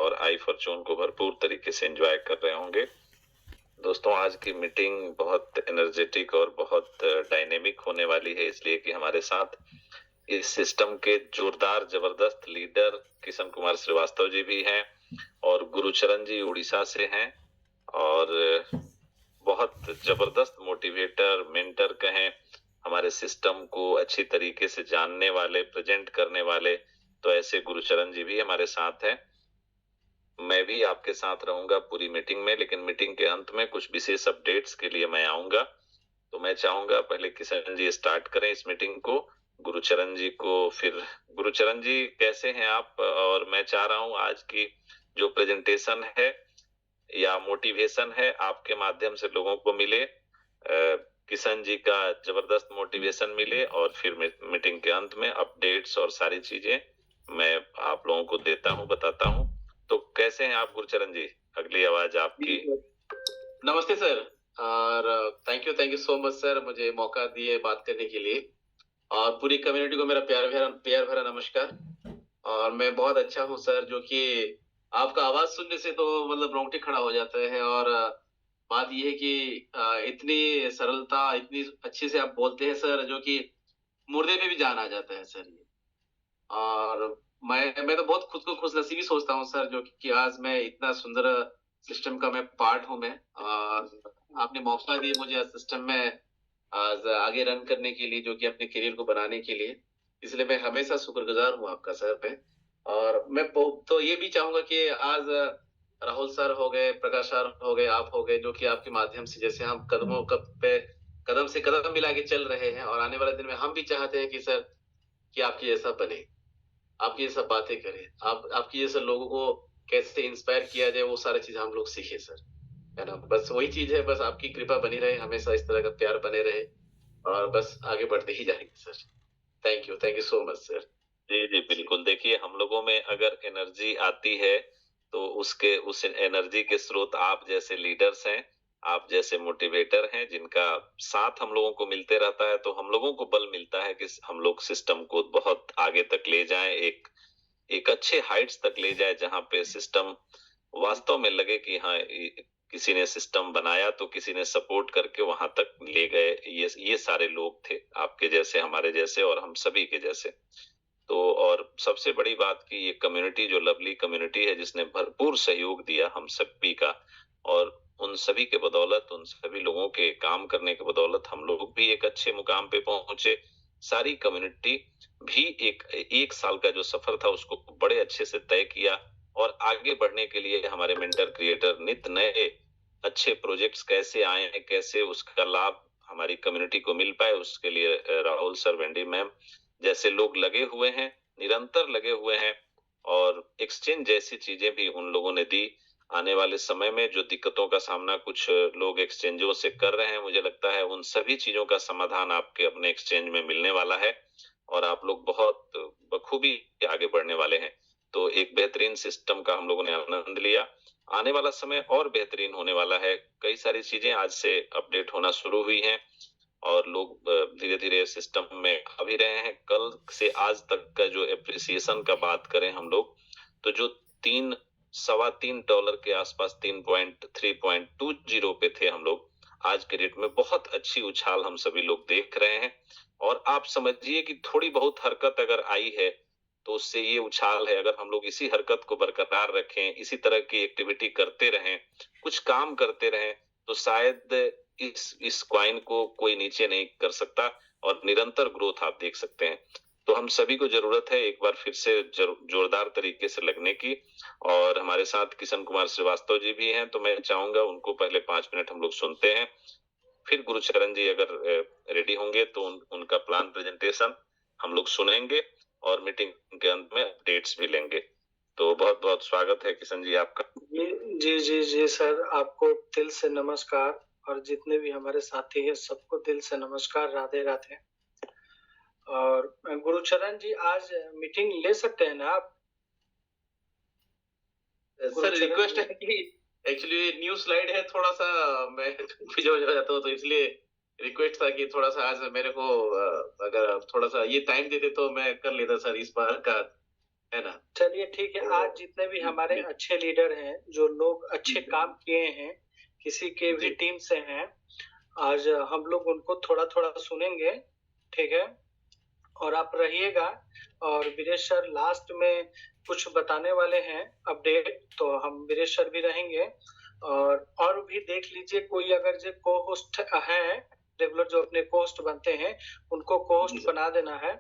और आई फॉर्चून को भरपूर तरीके से एंजॉय कर रहे होंगे। दोस्तों, आज की मीटिंग बहुत एनर्जेटिक और बहुत डायनेमिक होने वाली है, इसलिए कि हमारे साथ इस सिस्टम के जोरदार जबरदस्त लीडर किशन कुमार श्रीवास्तव जी भी हैं और गुरुचरण जी उड़ीसा से हैं और बहुत जबरदस्त मोटिवेटर मेंटर कहें, हमारे सिस्टम को अच्छी तरीके से जानने वाले, प्रेजेंट करने वाले, तो ऐसे गुरुचरण जी भी हमारे साथ हैं। मैं भी आपके साथ रहूंगा पूरी मीटिंग में, लेकिन मीटिंग के अंत में कुछ विशेष अपडेट्स के लिए मैं आऊंगा। तो मैं चाहूंगा पहले किशन जी स्टार्ट करें इस मीटिंग को, गुरुचरण जी को फिर। गुरुचरण जी कैसे हैं आप? और मैं चाह रहा हूं आज की जो प्रेजेंटेशन है या मोटिवेशन है आपके माध्यम से लोगों को मिले, किशन जी का जबरदस्त मोटिवेशन मिले और फिर मीटिंग के अंत में अपडेट्स और सारी चीजें मैं आप लोगों को देता हूं, बताता हूं। तो कैसे हैं आप गुरुचरण जी? अगली आवाज आपकी। नमस्ते सर और thank you so much sir, मुझे मौका दिए बात करने के लिए और पूरी कम्युनिटी को मेरा प्यार भरा नमस्कार। और मैं बहुत अच्छा हूँ सर, जो कि आपका आवाज सुनने से तो मतलब रोंगटे खड़ा हो जाता है। और बात यह है कि इतनी सरलता, इतनी अच्छे से आप बोलते हैं सर, जो कि मुर्दे में भी जान आ जाता है सर ये। और मैं तो बहुत खुद को खुशनसीबी सोचता हूँ सर, जो कि आज मैं इतना सुंदर सिस्टम का मैं पार्ट हूँ मैं। और आपने मौका दिया मुझे सिस्टम में आज आगे रन करने के लिए, जो कि अपने करियर को बनाने के लिए। इसलिए मैं हमेशा शुक्रगुजार हूँ आपका सर पे। और मैं तो ये भी चाहूंगा कि आज राहुल सर हो गए, प्रकाश सर हो गए, आप हो गए, जो कि आपके माध्यम से जैसे हम कदम से कदम मिला के चल रहे हैं। और आने वाले दिन में हम भी चाहते हैं कि सर कि आपके जैसा बने, आपकी ये सब बातें करें, आपकी जैसे लोगों को कैसे इंस्पायर किया जाए, वो सारी चीज हम लोग सीखे सर, है ना। बस वही चीज है, बस आपकी कृपा बनी रहे, हमेशा इस तरह का प्यार बने रहे और बस आगे बढ़ते ही जाएंगे sir. Thank you so much sir. जी जी बिल्कुल। देखिए, हम लोगों में अगर एनर्जी आती है तो उसके उस एनर्जी के स्रोत आप जैसे लीडर्स हैं, आप जैसे मोटिवेटर हैं, जिनका साथ हम लोगों को मिलते रहता है, तो हम लोगों को बल मिलता है कि हम लोग सिस्टम को बहुत आगे तक ले जाएं, एक एक अच्छे हाइट्स तक ले जाए, जहां पे सिस्टम वास्तव में लगे कि हाँ, किसी ने सिस्टम बनाया तो किसी ने सपोर्ट करके वहां तक ले गए। ये सारे लोग थे, आपके जैसे, हमारे जैसे और हम सभी के जैसे। तो और सबसे बड़ी बात कि ये कम्युनिटी जो लवली कम्युनिटी है, जिसने भरपूर सहयोग दिया हम सभी का, और उन सभी के बदौलत, उन सभी लोगों के काम करने के बदौलत हम लोग भी एक अच्छे मुकाम पे पहुंचे। सारी कम्युनिटी भी एक एक साल का जो सफर था उसको बड़े अच्छे से तय किया और आगे बढ़ने के लिए हमारे मेंटर क्रिएटर नित नए अच्छे प्रोजेक्ट्स कैसे आए, कैसे उसका लाभ हमारी कम्युनिटी को मिल पाए, उसके लिए राहुल सर, वेंडी मैम जैसे लोग लगे हुए हैं, निरंतर लगे हुए हैं। और एक्सचेंज जैसी चीजें भी उन लोगों ने दी। आने वाले समय में जो दिक्कतों का सामना कुछ लोग एक्सचेंजों से कर रहे हैं, मुझे लगता है उन सभी चीजों का समाधान आपके अपने एक्सचेंज में मिलने वाला है और आप लोग बहुत बखूबी आगे बढ़ने वाले हैं। तो एक बेहतरीन सिस्टम का हम लोगों ने आनंद लिया। आने वाला समय और बेहतरीन होने वाला है। कई सारी चीजें आज से अपडेट होना शुरू हुई हैं और लोग धीरे धीरे सिस्टम में आ भी रहे हैं। कल से आज तक का जो एप्रिसिएशन का बात करें हम लोग, तो जो 3.25 डॉलर के आसपास, 3.20 पे थे हम लोग, आज के डेट में बहुत अच्छी उछाल हम सभी लोग देख रहे हैं। और आप समझिए कि थोड़ी बहुत हरकत अगर आई है तो उससे ये उछाल है। अगर हम लोग इसी हरकत को बरकरार रखें, इसी तरह की एक्टिविटी करते रहें, कुछ काम करते रहें, तो शायद इस क्वाइन को कोई नीचे नहीं कर सकता और निरंतर ग्रोथ आप देख सकते हैं। तो हम सभी को जरूरत है एक बार फिर से जोरदार तरीके से लगने की। और हमारे साथ किशन कुमार श्रीवास्तव जी भी हैं, तो मैं चाहूंगा उनको पहले 5 मिनट हम लोग सुनते हैं, फिर गुरुचरण जी अगर रेडी होंगे तो उनका प्लान प्रेजेंटेशन हम लोग सुनेंगे और मीटिंग के अंत में अपडेट्स भी लेंगे। तो बहुत बहुत स्वागत है किशन जी आपका। जी जी जी सर, आपको दिल से नमस्कार और जितने भी हमारे साथी हैं सबको दिल से नमस्कार, राधे राधे। और गुरुचरण जी आज मीटिंग ले सकते हैं ना आप? सर रिक्वेस्ट है कि एक्चुअली न्यू स्लाइड है, थोड़ा सा मैं भिजो हो जाता हूँ, तो इसलिए रिक्वेस्ट था कि थोड़ा सा आज मेरे को अगर थोड़ा सा ये टाइम देते तो मैं कर लेता सर इस बार का। है ना? चलिए ठीक है, आज जितने भी हमारे अच्छे लीडर हैं, जो लोग अच्छे काम किए हैं, किसी के भी जी। टीम से हैं, आज हम लोग उनको थोड़ा-थोड़ा सुनेंगे, ठीक है? और आप रहिएगा। और वीरेश सर लास्ट में कुछ बताने वाले हैं अपडेट, तो हम वीरेश सर भी रहेंगे। और भी देख लीजिए, कोई अगर जो को-होस्ट हैं, रेगुलर जो अपने को-होस्ट बनते हैं, उनको जी को-होस्ट सर। बना देना है।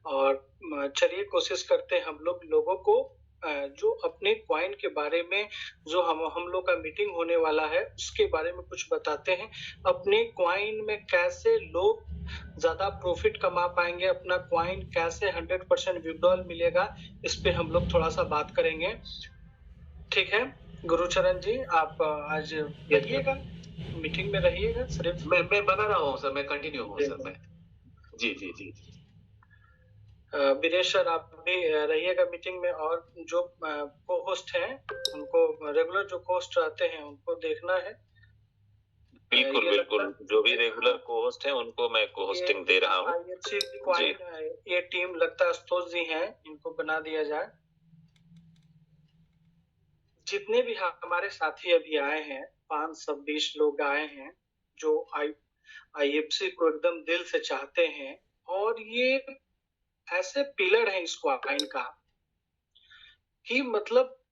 और चलिए कोशिश करते हैं हम लोगों को जो अपने कॉइन के बारे में, जो हम लोग का मीटिंग होने वाला है, उसके बारे में कुछ बताते हैं। अपने कॉइन में कैसे लोग ज़्यादा प्रॉफिट कमा पाएँगे, अपना कॉइन कैसे 100% विथड्रॉल मिलेगा, इस पे हम लोग थोड़ा-सा बात करेंगे। ठीक है? गुरुचरण जी, आप आज रहिएगा, मीटिंग में रहिएगा सिर्फ। मैं बना रहा हूँ सर, मैं कंटिन्यू हूँ जी। सर मैं। जी, जी, जी। वीरेश सर, आप भी रहिएगा मीटिंग में। और जो को-होस्ट हैं, उनको रेगुलर जो को-होस्ट रहते हैं, उनको देखना है। बिल्कुल, ये बिल्कुल। लगता जो भी रेगुलर हाँ, को-होस्ट हैं, उनको मैं ये को-होस्टिंग दे रहा हूँ। IFC जी। कॉइन, ये टीम लगता है आशुतोष जी हैं, इनको बना दिया जाए। जितने भी हमारे साथी अभी आए हैं, 520 लोग आए हैं, जो IFC को एकदम दिल से चाहते हैं, और ये ऐसे पिलर है इस कॉइन का कि मतलब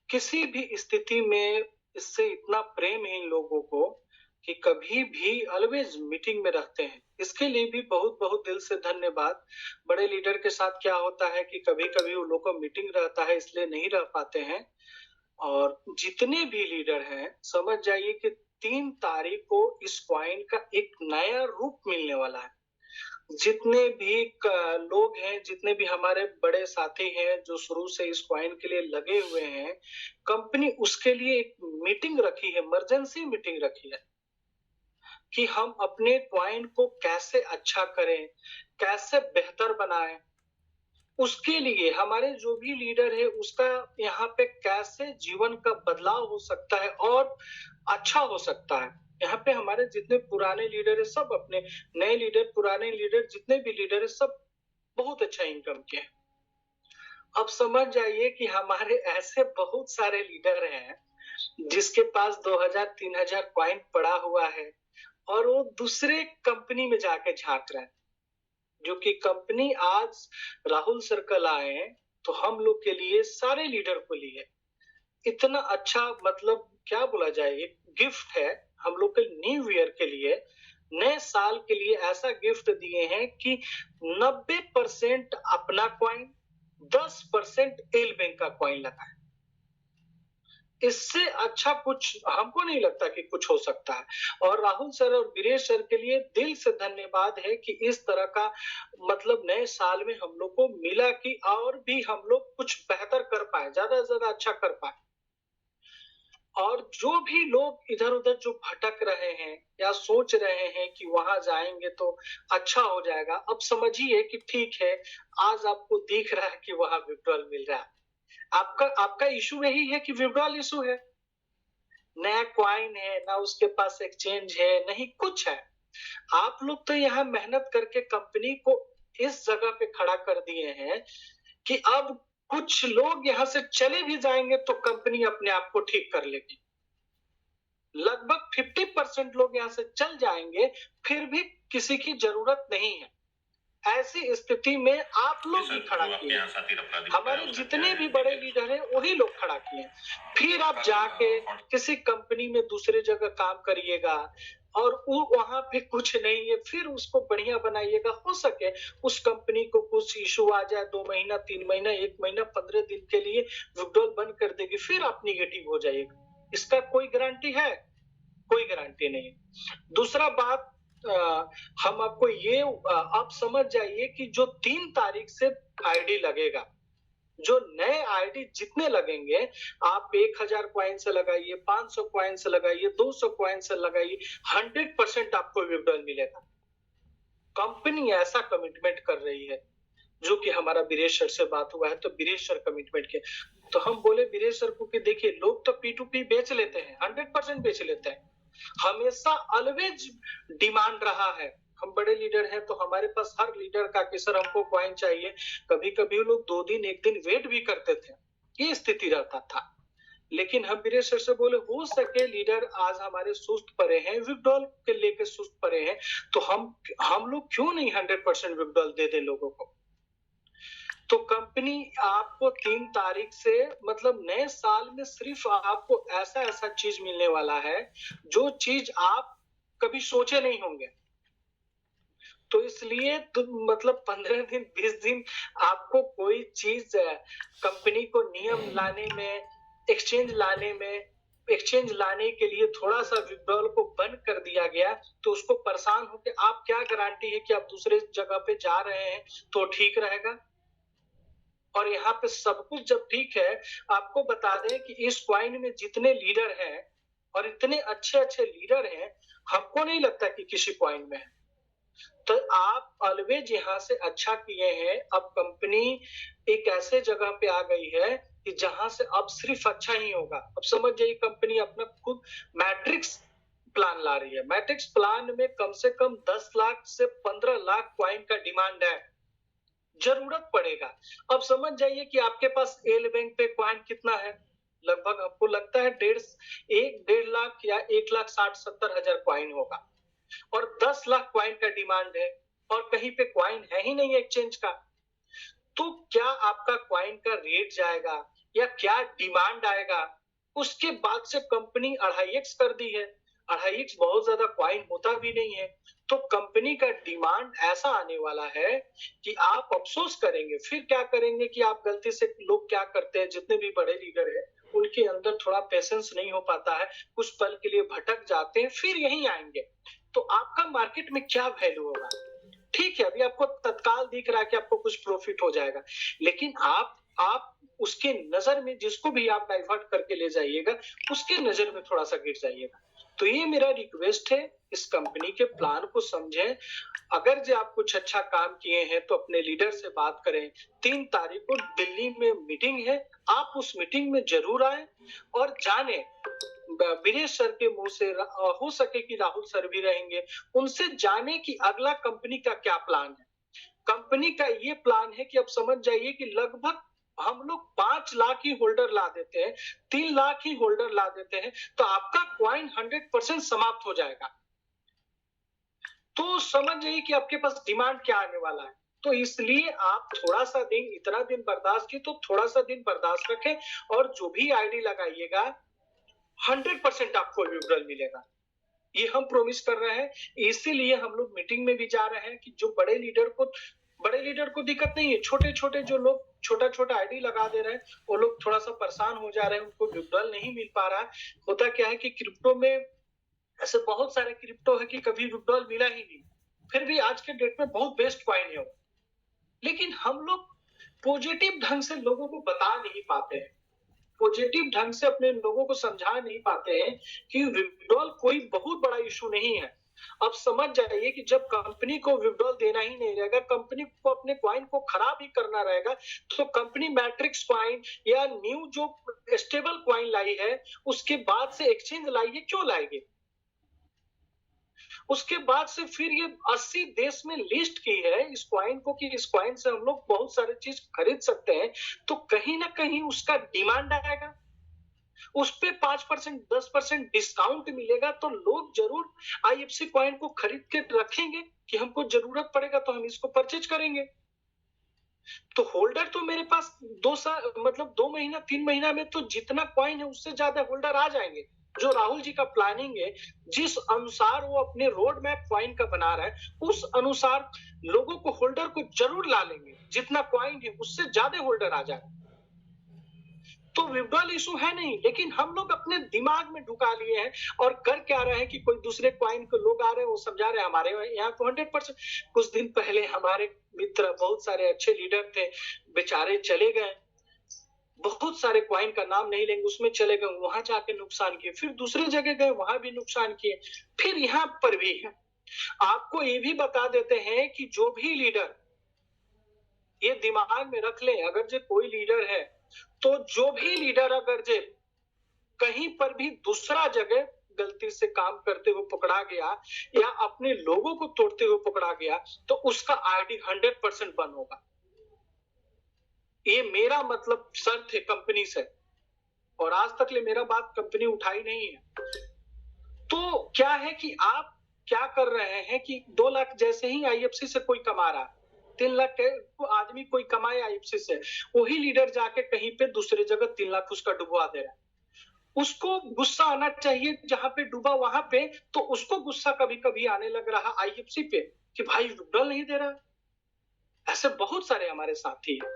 किसी भी स्थिति में इससे इतना प्रेम है इन लोगों को कि कभी भी ऑलवेज मीटिंग में रहते हैं। इसके लिए भी बहुत-बहुत दिल से धन्यवाद। बड़े लीडर के साथ क्या होता है कि कभी-कभी उन लोगों को मीटिंग रहता है, इसलिए नहीं रह पाते हैं। और जितने भी लीडर हैं, समझ जाइए कि 3 तारीख को इस कॉइन का एक नया रूप मिलने वाला है। जितने भी लोग हैं, जितने भी हमारे बड़े साथी हैं, जो शुरू से इस कॉइन के लिए लगे हुए हैं, कंपनी उसके लिए एक मीटिंग रखी है, इमरजेंसी मीटिंग रखी है कि हम अपने कॉइन को कैसे अच्छा करें, कैसे बेहतर बनाएं। उसके लिए हमारे जो भी लीडर है, उसका यहाँ पे कैसे जीवन का बदलाव हो सकता है और अच्छा हो सकता है। यहाँ पे हमारे जितने पुराने लीडर है, सब अपने नए लीडर, पुराने लीडर, जितने भी लीडर है, सब बहुत अच्छा इनकम किए हैं। अब समझ जाइए कि हमारे ऐसे बहुत सारे लीडर हैं, जिसके पास 2000-3000 कॉइन पड़ा हुआ है, और वो दूसरे कंपनी में जाके झाँक रहे हैं। जो कि कंपनी आज राहुल सर कल आए हैं, तो हम लोग के लिए, सारे लीडर को लिए इतना अच्छा, मतलब क्या बोला जाए, एक गिफ्ट है हम लोग के न्यू ईयर के लिए, नए साल के लिए ऐसा गिफ्ट दिए हैं कि 90% अपना कॉइन, 10% एल बैंक का कॉइन लगा है। इससे अच्छा कुछ हमको नहीं लगता कि कुछ हो सकता है। और राहुल सर और वीरेश सर के लिए दिल से धन्यवाद है कि इस तरह का, मतलब नए साल में हम लोग को मिला कि और भी हम लोग कुछ बेहतर कर पाए, ज्यादा से ज्यादा अच्छा कर पाए। और जो भी लोग इधर-उधर जो भटक रहे हैं या सोच रहे हैं कि वहां जाएंगे तो अच्छा हो जाएगा, अब समझिए कि ठीक है, आज आपको दिख रहा है कि वहां विड्रॉल मिल रहा है। आपका इशू यही है कि विड्रॉल इशू है, नया कॉइन है ना, उसके पास एक्सचेंज है, नहीं कुछ है। आप लोग तो यहाँ मेहनत करके कंपनी को इस जगह पे खड़ा कर दिए हैं कि अब कुछ लोग यहाँ से चले भी जाएंगे तो कंपनी अपने आप को ठीक कर लेगी। लगभग 50% लोग यहाँ से चल जाएंगे, फिर भी किसी की जरूरत नहीं है। ऐसी स्थिति में आप लोग भी खड़ा किए, हमारे जितने भी बड़े लीडर हैं वही लोग खड़ा किए। फिर आप जाके किसी कंपनी में दूसरे जगह काम करिएगा और वहां पे कुछ नहीं है, फिर उसको बढ़िया बनाइएगा। हो सके उस कंपनी को कुछ इशू आ जाए, 2 महीना, 3 महीना, 1 महीना, 15 दिन के लिए विड्रॉल बंद कर देगी, फिर आप निगेटिव हो जाइएगा। इसका कोई गारंटी है? कोई गारंटी नहीं। दूसरा बात, हम आपको ये आप समझ जाइए कि जो 3 तारीख से आईडी लगेगा, जो नए आईडी जितने लगेंगे, आप 1000 कॉइन से लगाइए, 500 कॉइन से लगाइए, 200 कॉइन से लगाइए, 100% आपको विड्रॉल मिलेगा। कंपनी ऐसा कमिटमेंट कर रही है, जो कि हमारा वीरेश सर से बात हुआ है, तो वीरेश सर कमिटमेंट के, तो हम बोले वीरेश सर को कि देखिए, लोग तो P2P बेच लेते हैं, 100% बेच लेते हैं, हमेशा ऑलवेज डिमांड रहा है हम बड़े लीडर हैं तो हमारे पास हर लीडर का कि सर हमको कॉइन चाहिए। कभी-कभी वो लोग 2 दिन 1 दिन वेट भी करते थे। ये स्थिति रहता था। लेकिन हम वीरेश सर से बोले हो सके लीडर आज हमारे सुस्त पड़े हैं, विथड्रॉल के लेके सुस्त पड़े हैं, तो हम लोग क्यों नहीं 100% विथड्रॉल दे दें लोगों को। तो कंपनी आपको 3 तारीख से मतलब नए साल में सिर्फ आपको ऐसा-ऐसा चीज मिलने वाला है, जो चीज आप कभी सोचे नहीं होंगे। तो इसलिए तो मतलब 15 दिन 20 दिन आपको कोई चीज कंपनी को नियम लाने में, एक्सचेंज लाने के लिए थोड़ा-सा विथड्रॉल को बंद कर दिया गया, तो उसको परेशान होके आप क्या गारंटी है कि आप दूसरे जगह पे जा रहे हैं तो ठीक रहेगा। और यहाँ पे सब कुछ जब ठीक है, आपको बता दें कि इस कॉइन में जितने लीडर हैं और इतने अच्छे-अच्छे लीडर हैं, हमको नहीं लगता कि किसी कॉइन में है। तो आप ऑलवेज यहाँ से अच्छा किए हैं। अब कंपनी एक ऐसे जगह पे आ गई है कि जहां से अब सिर्फ अच्छा ही होगा। अब समझ जाइए कंपनी अपना खुद मैट्रिक्स प्लान ला रही है। मैट्रिक्स प्लान में कम से कम 10 लाख से 15 लाख कॉइन का डिमांड है, जरूरत पड़ेगा। अब समझ जाइए कि आपके पास एल बैंक पे कॉइन कितना है, लगभग हमको लगता है 1.5 लाख या 1,60,70,000 कॉइन होगा और 10 लाख कॉइन का डिमांड है और कहीं पे कॉइन है ही नहीं एक्सचेंज का। तो क्या आपका कॉइन का रेट जाएगा या क्या डिमांड आएगा? उसके बाद से कंपनी 2.5x कर दी है। 2.5x बहुत ज्यादा कॉइन होता भी नहीं है। तो कंपनी का डिमांड ऐसा आने वाला है कि आप अफसोस करेंगे। फिर क्या करेंगे कि आप गलती से लोग क्या करते हैं, जितने भी बड़े लीडर हैं उनके अंदर थोड़ा पेशेंस नहीं हो पाता है, कुछ पल के लिए भटक जाते हैं, फिर यहीं आएंगे। तो आपका मार्केट में क्या वैल्यू होगा? ठीक है, अभी आपको तत्काल दिख रहा है कि आपको कुछ प्रॉफिट हो जाएगा, लेकिन आप उसके नजर में जिसको भी आप डाइवर्ट करके ले जाइएगा, उसके नजर में थोड़ा सा गिर जाइएगा। तो ये मेरा रिक्वेस्ट है, इस कंपनी के प्लान को समझें। अगर जो आप कुछ अच्छा काम किए हैं तो अपने लीडर से बात करें। 3 तारीख को दिल्ली में मीटिंग है, आप उस मीटिंग में जरूर आए और जाने वीरेश सर के मुंह से हो सके कि राहुल सर भी रहेंगे, उनसे जाने कि अगला कंपनी का क्या प्लान है। कंपनी का ये प्लान है कि अब समझ जाइए कि लगभग हम लोग 5 लाख ही होल्डर ला देते हैं, 3 लाख ही होल्डर ला देते हैं, तो आपका कॉइन 100% समाप्त हो जाएगा। तो समझ जाइए कि आपके पास डिमांड क्या आने वाला है। तो इसलिए आप थोड़ा सा दिन, इतना दिन बर्दाश्त की तो थोड़ा सा दिन बर्दाश्त रखें और जो भी आईडी लगाइएगा 100% आपको विड्रॉल मिलेगा। ये हम प्रॉमिस कर रहे हैं। इसीलिए हम लोग मीटिंग में भी जा रहे हैं कि जो बड़े लीडर को दिक्कत नहीं है, छोटे-छोटे जो लोग छोटा-छोटा आईडी लगा दे रहे हैं, वो लोग थोड़ा सा परेशान हो जा रहे हैं, उनको विड्रॉल नहीं मिल पा रहा है। होता क्या है कि क्रिप्टो में ऐसे बहुत सारे क्रिप्टो है कि कभी विड्रॉल मिला ही नहीं, फिर भी आज के डेट में बहुत बेस्ट कॉइन है वो। लेकिन हम लोग पॉजिटिव ढंग से लोगों को बता नहीं पाते हैं, पॉजिटिव ढंग से अपने लोगों को समझा नहीं पाते हैं कि विड्रॉल कोई बहुत बड़ा इशू नहीं है। अब समझ जाइए कि जब कंपनी को विड्रॉल देना ही नहीं रहेगा, कंपनी को अपने कॉइन को खराब ही करना रहेगा, तो कंपनी मैट्रिक्स कॉइन या न्यू जो स्टेबल कॉइन लाई है, उसके बाद से एक्सचेंज लाई है, क्यों लाएगी? उसके बाद से फिर ये 80 देश में लिस्ट की है इस कॉइन को कि इस कॉइन से हम लोग बहुत सारे चीज खरीद सकते हैं, तो कहीं ना कहीं उसका डिमांड आएगा, उस पे 5% 10% डिस्काउंट मिलेगा, तो लोग जरूर आईएफसी कॉइन को खरीद के रखेंगे कि हमको जरूरत पड़ेगा तो हम इसको परचेज करेंगे। तो होल्डर तो मेरे पास 2 महीना 3 महीना में तो जितना कॉइन है उससे ज्यादा होल्डर आ जाएंगे। जो राहुल जी का प्लानिंग है, जिस अनुसार वो अपने रोड मैप कॉइन का बना रहा है, उस अनुसार लोगों को होल्डर को जरूर ला लेंगे। जितना कॉइन है उससे ज्यादा होल्डर आ जाए, तो विड्रॉल इशू है नहीं, लेकिन हम लोग अपने दिमाग में ढुका लिए हैं और कर क्या रहे हैं कि कोई दूसरे कॉइन को लोग आ रहे हैं, वो समझा रहे हैं हमारे यहाँ तो 100%। कुछ दिन पहले हमारे मित्र बहुत सारे अच्छे लीडर थे, बेचारे चले गए, बहुत सारे कॉइन का नाम नहीं लेंगे, उसमें चले गए, वहां जाके नुकसान किए, फिर दूसरे जगह गए, वहां भी नुकसान किए, फिर यहाँ पर भी है। आपको ये भी बता देते हैं कि जो भी लीडर, ये दिमाग में रख लें, अगर जो कोई लीडर है, तो जो भी लीडर अगर जे कहीं पर भी दूसरा जगह गलती से काम करते हुए पकड़ा गया या अपने लोगों को तोड़ते हुए पकड़ा गया तो उसका आईडी 100% बंद होगा। ये मेरा मतलब शर्त है कंपनी से, और आज तक ले मेरा बात कंपनी उठाई नहीं है। तो क्या है कि आप क्या कर रहे हैं कि 2 लाख जैसे ही आईएफसी से कोई कमा रहा, 3 लाख के आदमी कोई कमाए आईएफसी से, वही लीडर जाके कहीं पे दूसरे जगह 3 लाख उसका डुबवा दे रहा है। उसको गुस्सा आना चाहिए जहां पे डूबा वहां पे, तो उसको गुस्सा कभी-कभी आने लग रहा आईएफसी पे कि भाई डल नहीं दे रहा। ऐसे बहुत सारे हमारे साथी हैं।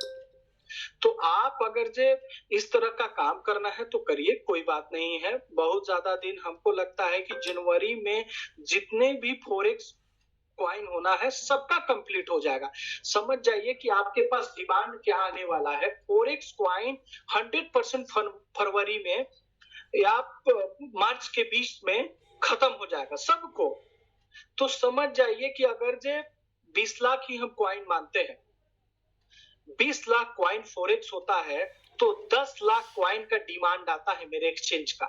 तो आप अगर जे इस तरह का काम करना है तो करिए, कोई बात नहीं है। बहुत ज्यादा दिन हमको लगता है कि जनवरी में जितने भी फॉरेक्स कॉइन होना है सबका कंप्लीट हो जाएगा। समझ जाइए कि आपके पास डिमांड क्या आने वाला है। फॉरेक्स कॉइन 100% फरवरी में या मार्च के बीच में खत्म हो जाएगा सबको। तो समझ जाइए कि अगर जे 20 लाख ही हम कॉइन मानते हैं, 20 लाख कॉइन फॉरेक्स होता है तो 10 लाख कॉइन का डिमांड आता है मेरे एक्सचेंज का।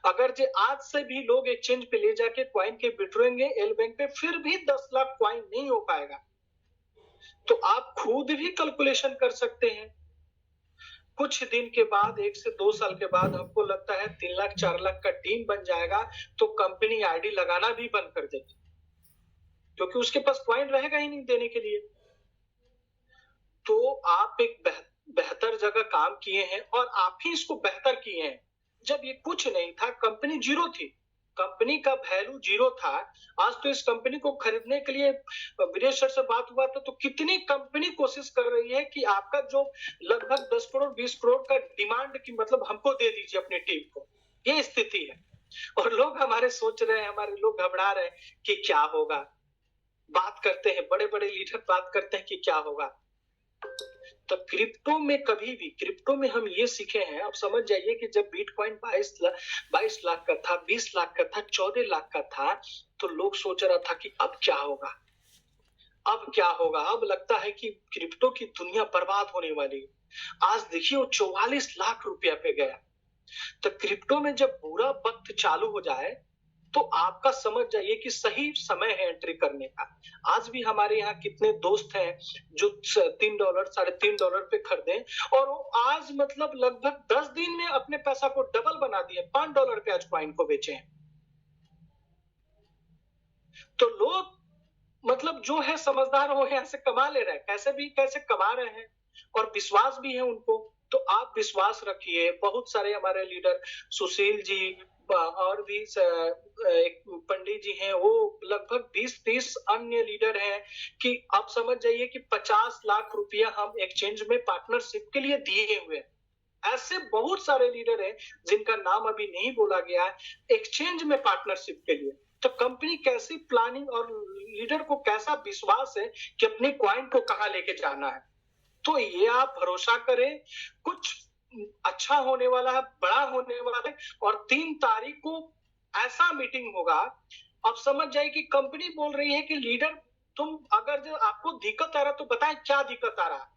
अगर जे आज से भी लोग एक्सचेंज पे ले जाके कॉइन के बिठवाएंगे एल बैंक पे, फिर भी 10 लाख कॉइन नहीं हो पाएगा। तो आप खुद भी कैलकुलेशन कर सकते हैं। कुछ दिन के बाद, 1 से 2 साल के बाद हमको लगता है 3 लाख 4 लाख का टीम बन जाएगा तो कंपनी आईडी लगाना भी बंद कर देगी, क्योंकि उसके पास कॉइन रहेगा ही नहीं देने के लिए। तो आप एक बेहतर जगह काम किए हैं और आप ही इसको बेहतर किए हैं। जब ये कुछ नहीं था, कंपनी जीरो थी, कंपनी का वैल्यू जीरो था। आज तो इस कंपनी को खरीदने के लिए विदेश सर से बात हुआ था तो कितनी कंपनी कोशिश कर रही है कि आपका जो लगभग 10 करोड़ 20 करोड़ का डिमांड की मतलब हमको दे दीजिए अपनी टीम को। ये स्थिति है और लोग हमारे सोच रहे हैं, हमारे लोग घबरा रहे हैं कि क्या होगा। बात करते हैं, बड़े बड़े लीडर बात करते हैं कि क्या होगा। तो क्रिप्टो में कभी भी, क्रिप्टो में हम ये सीखे हैं, अब समझ जाइए कि जब बिटकॉइन 22 लाख का था, 20 लाख का था, 14 लाख का था, तो लोग सोच रहा था कि अब क्या होगा, अब क्या होगा। अब लगता है कि क्रिप्टो की दुनिया बर्बाद होने वाली है। आज देखिए वो 44 लाख रुपया पे गया। तो क्रिप्टो में जब बुरा वक्त चालू हो जाए तो आपका समझ जाइए कि सही समय है एंट्री करने का। आज भी हमारे यहाँ कितने दोस्त हैं जो $3 $3.5 पे खरीदे और वो आज मतलब लगभग 10 दिन में अपने पैसा को डबल बना दिए, $5 पे आज कॉइन को बेचे हैं। तो लोग मतलब जो है समझदार हो यहाँ से कमा ले रहे हैं, कैसे कमा रहे हैं और विश्वास भी है उनको। तो आप विश्वास रखिए। बहुत सारे हमारे लीडर, सुशील जी और भी एक पंडित जी हैं, वो लगभग 20-30 अन्य लीडर हैं कि आप समझ जाइए कि 50 लाख रुपया हम एक्सचेंज में पार्टनरशिप के लिए दिए हुए हैं। ऐसे बहुत सारे लीडर हैं जिनका नाम अभी नहीं बोला गया है, एक्सचेंज में पार्टनरशिप के लिए। तो कंपनी कैसी प्लानिंग और लीडर को कैसा विश्वास है कि अपने कॉइन को कहां लेके जाना है। तो ये आप भरोसा करें, कुछ अच्छा होने वाला है, बड़ा होने वाला है। और 3 तारीख को ऐसा मीटिंग होगा, अब समझ जाइए कि कंपनी बोल रही है कि लीडर तुम अगर जो आपको दिक्कत आ रहा तो बताएं क्या दिक्कत आ रहा है,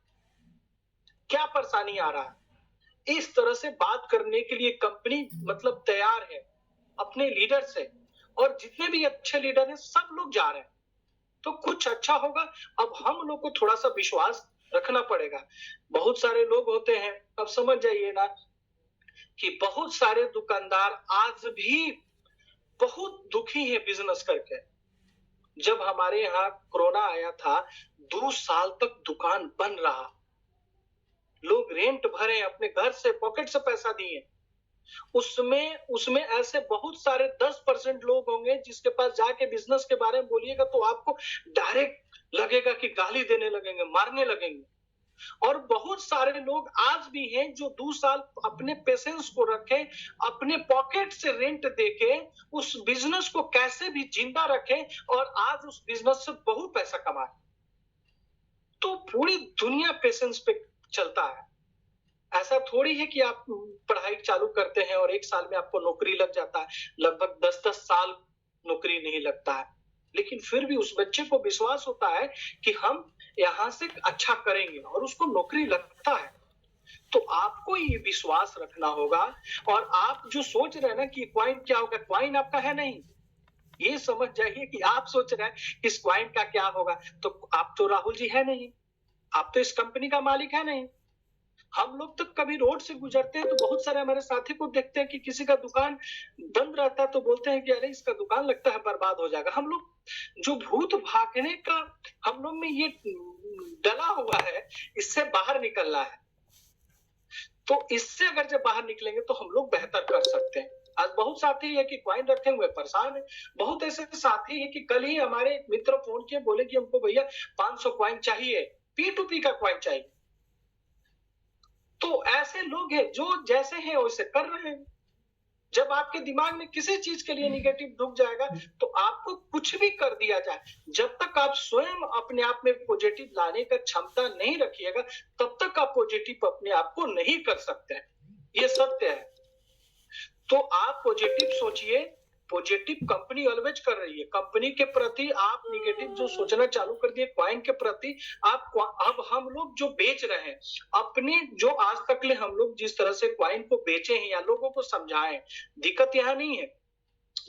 क्या परेशानी आ रहा है। इस तरह से बात करने के लिए कंपनी मतलब तैयार है अपने लीडर से, और जितने भी अच्छे लीडर हैं सब लोग जा रहे हैं। तो कुछ अच्छा होगा। अब हम लोग को थोड़ा सा विश्वास रखना पड़ेगा। बहुत सारे लोग होते हैं, अब समझ जाइए ना कि बहुत सारे दुकानदार आज भी बहुत दुखी हैं बिजनेस करके। जब हमारे यहाँ कोरोना आया था 2 साल तक दुकान बंद रहा, लोग रेंट भरे, अपने घर से पॉकेट से पैसा दिए। उसमें ऐसे बहुत सारे 10% लोग होंगे जिसके पास जाके बिजनेस के बारे में बोलिएगा तो आपको डायरेक्ट लगेगा कि गाली देने लगेंगे, मारने लगेंगे। और बहुत सारे लोग आज भी हैं जो 2 साल अपने पेशेंस को रखे, अपने पॉकेट से रेंट देके उस बिजनेस को कैसे भी जिंदा रखे और आज उस बिजनेस से बहुत पैसा कमाए। तो पूरी दुनिया पेशेंस पे चलता है। ऐसा थोड़ी है कि आप पढ़ाई चालू करते हैं और 1 साल में आपको नौकरी लग जाता है। लगभग 10-10 साल नौकरी नहीं लगता है, लेकिन फिर भी उस बच्चे को विश्वास होता है कि हम यहाँ से अच्छा करेंगे और उसको नौकरी लगता है। तो आपको ये विश्वास रखना होगा। और आप जो सोच रहे हैं ना कि कॉइन क्या होगा, कॉइन आपका है नहीं। ये समझ जाइए कि आप सोच रहे हैं कि इस कॉइन का क्या होगा, तो आप तो राहुल जी है नहीं, आप तो इस कंपनी का मालिक है नहीं। हम लोग तो कभी रोड से गुजरते हैं तो बहुत सारे हमारे साथी को देखते हैं कि किसी का दुकान बंद रहता है तो बोलते हैं कि अरे इसका दुकान लगता है बर्बाद हो जाएगा। हम लोग जो भूत भागने का हम लोग में ये डला हुआ है, इससे बाहर निकलना है। तो इससे अगर जब बाहर निकलेंगे तो हम लोग बेहतर कर सकते हैं। आज बहुत साथी है कि कॉइन रखे हुए परेशान है। बहुत ऐसे साथी है कि कल ही हमारे मित्र फोन किए, बोले कि हमको भैया 500 कॉइन चाहिए, P2P का कॉइन चाहिए। तो ऐसे लोग हैं जो जैसे हैं वैसे कर रहे हैं। जब आपके दिमाग में किसी चीज के लिए निगेटिव ढुक जाएगा तो आपको कुछ भी कर दिया जाए, जब तक आप स्वयं अपने आप में पॉजिटिव लाने का क्षमता नहीं रखिएगा तब तक आप पॉजिटिव अपने आप को नहीं कर सकते हैं। ये सत्य है। तो आप पॉजिटिव सोचिए। पॉजिटिव कंपनी ऑलवेज कर रही है। कंपनी के प्रति आप निगेटिव जो सोचना चालू कर दिए, कॉइन के प्रति आप अब हम लोग जो बेच रहे हैं अपने, जो आज तक ले हम लोग जिस तरह से कॉइन को बेचे हैं या लोगों को समझाएं, दिक्कत यहाँ नहीं है।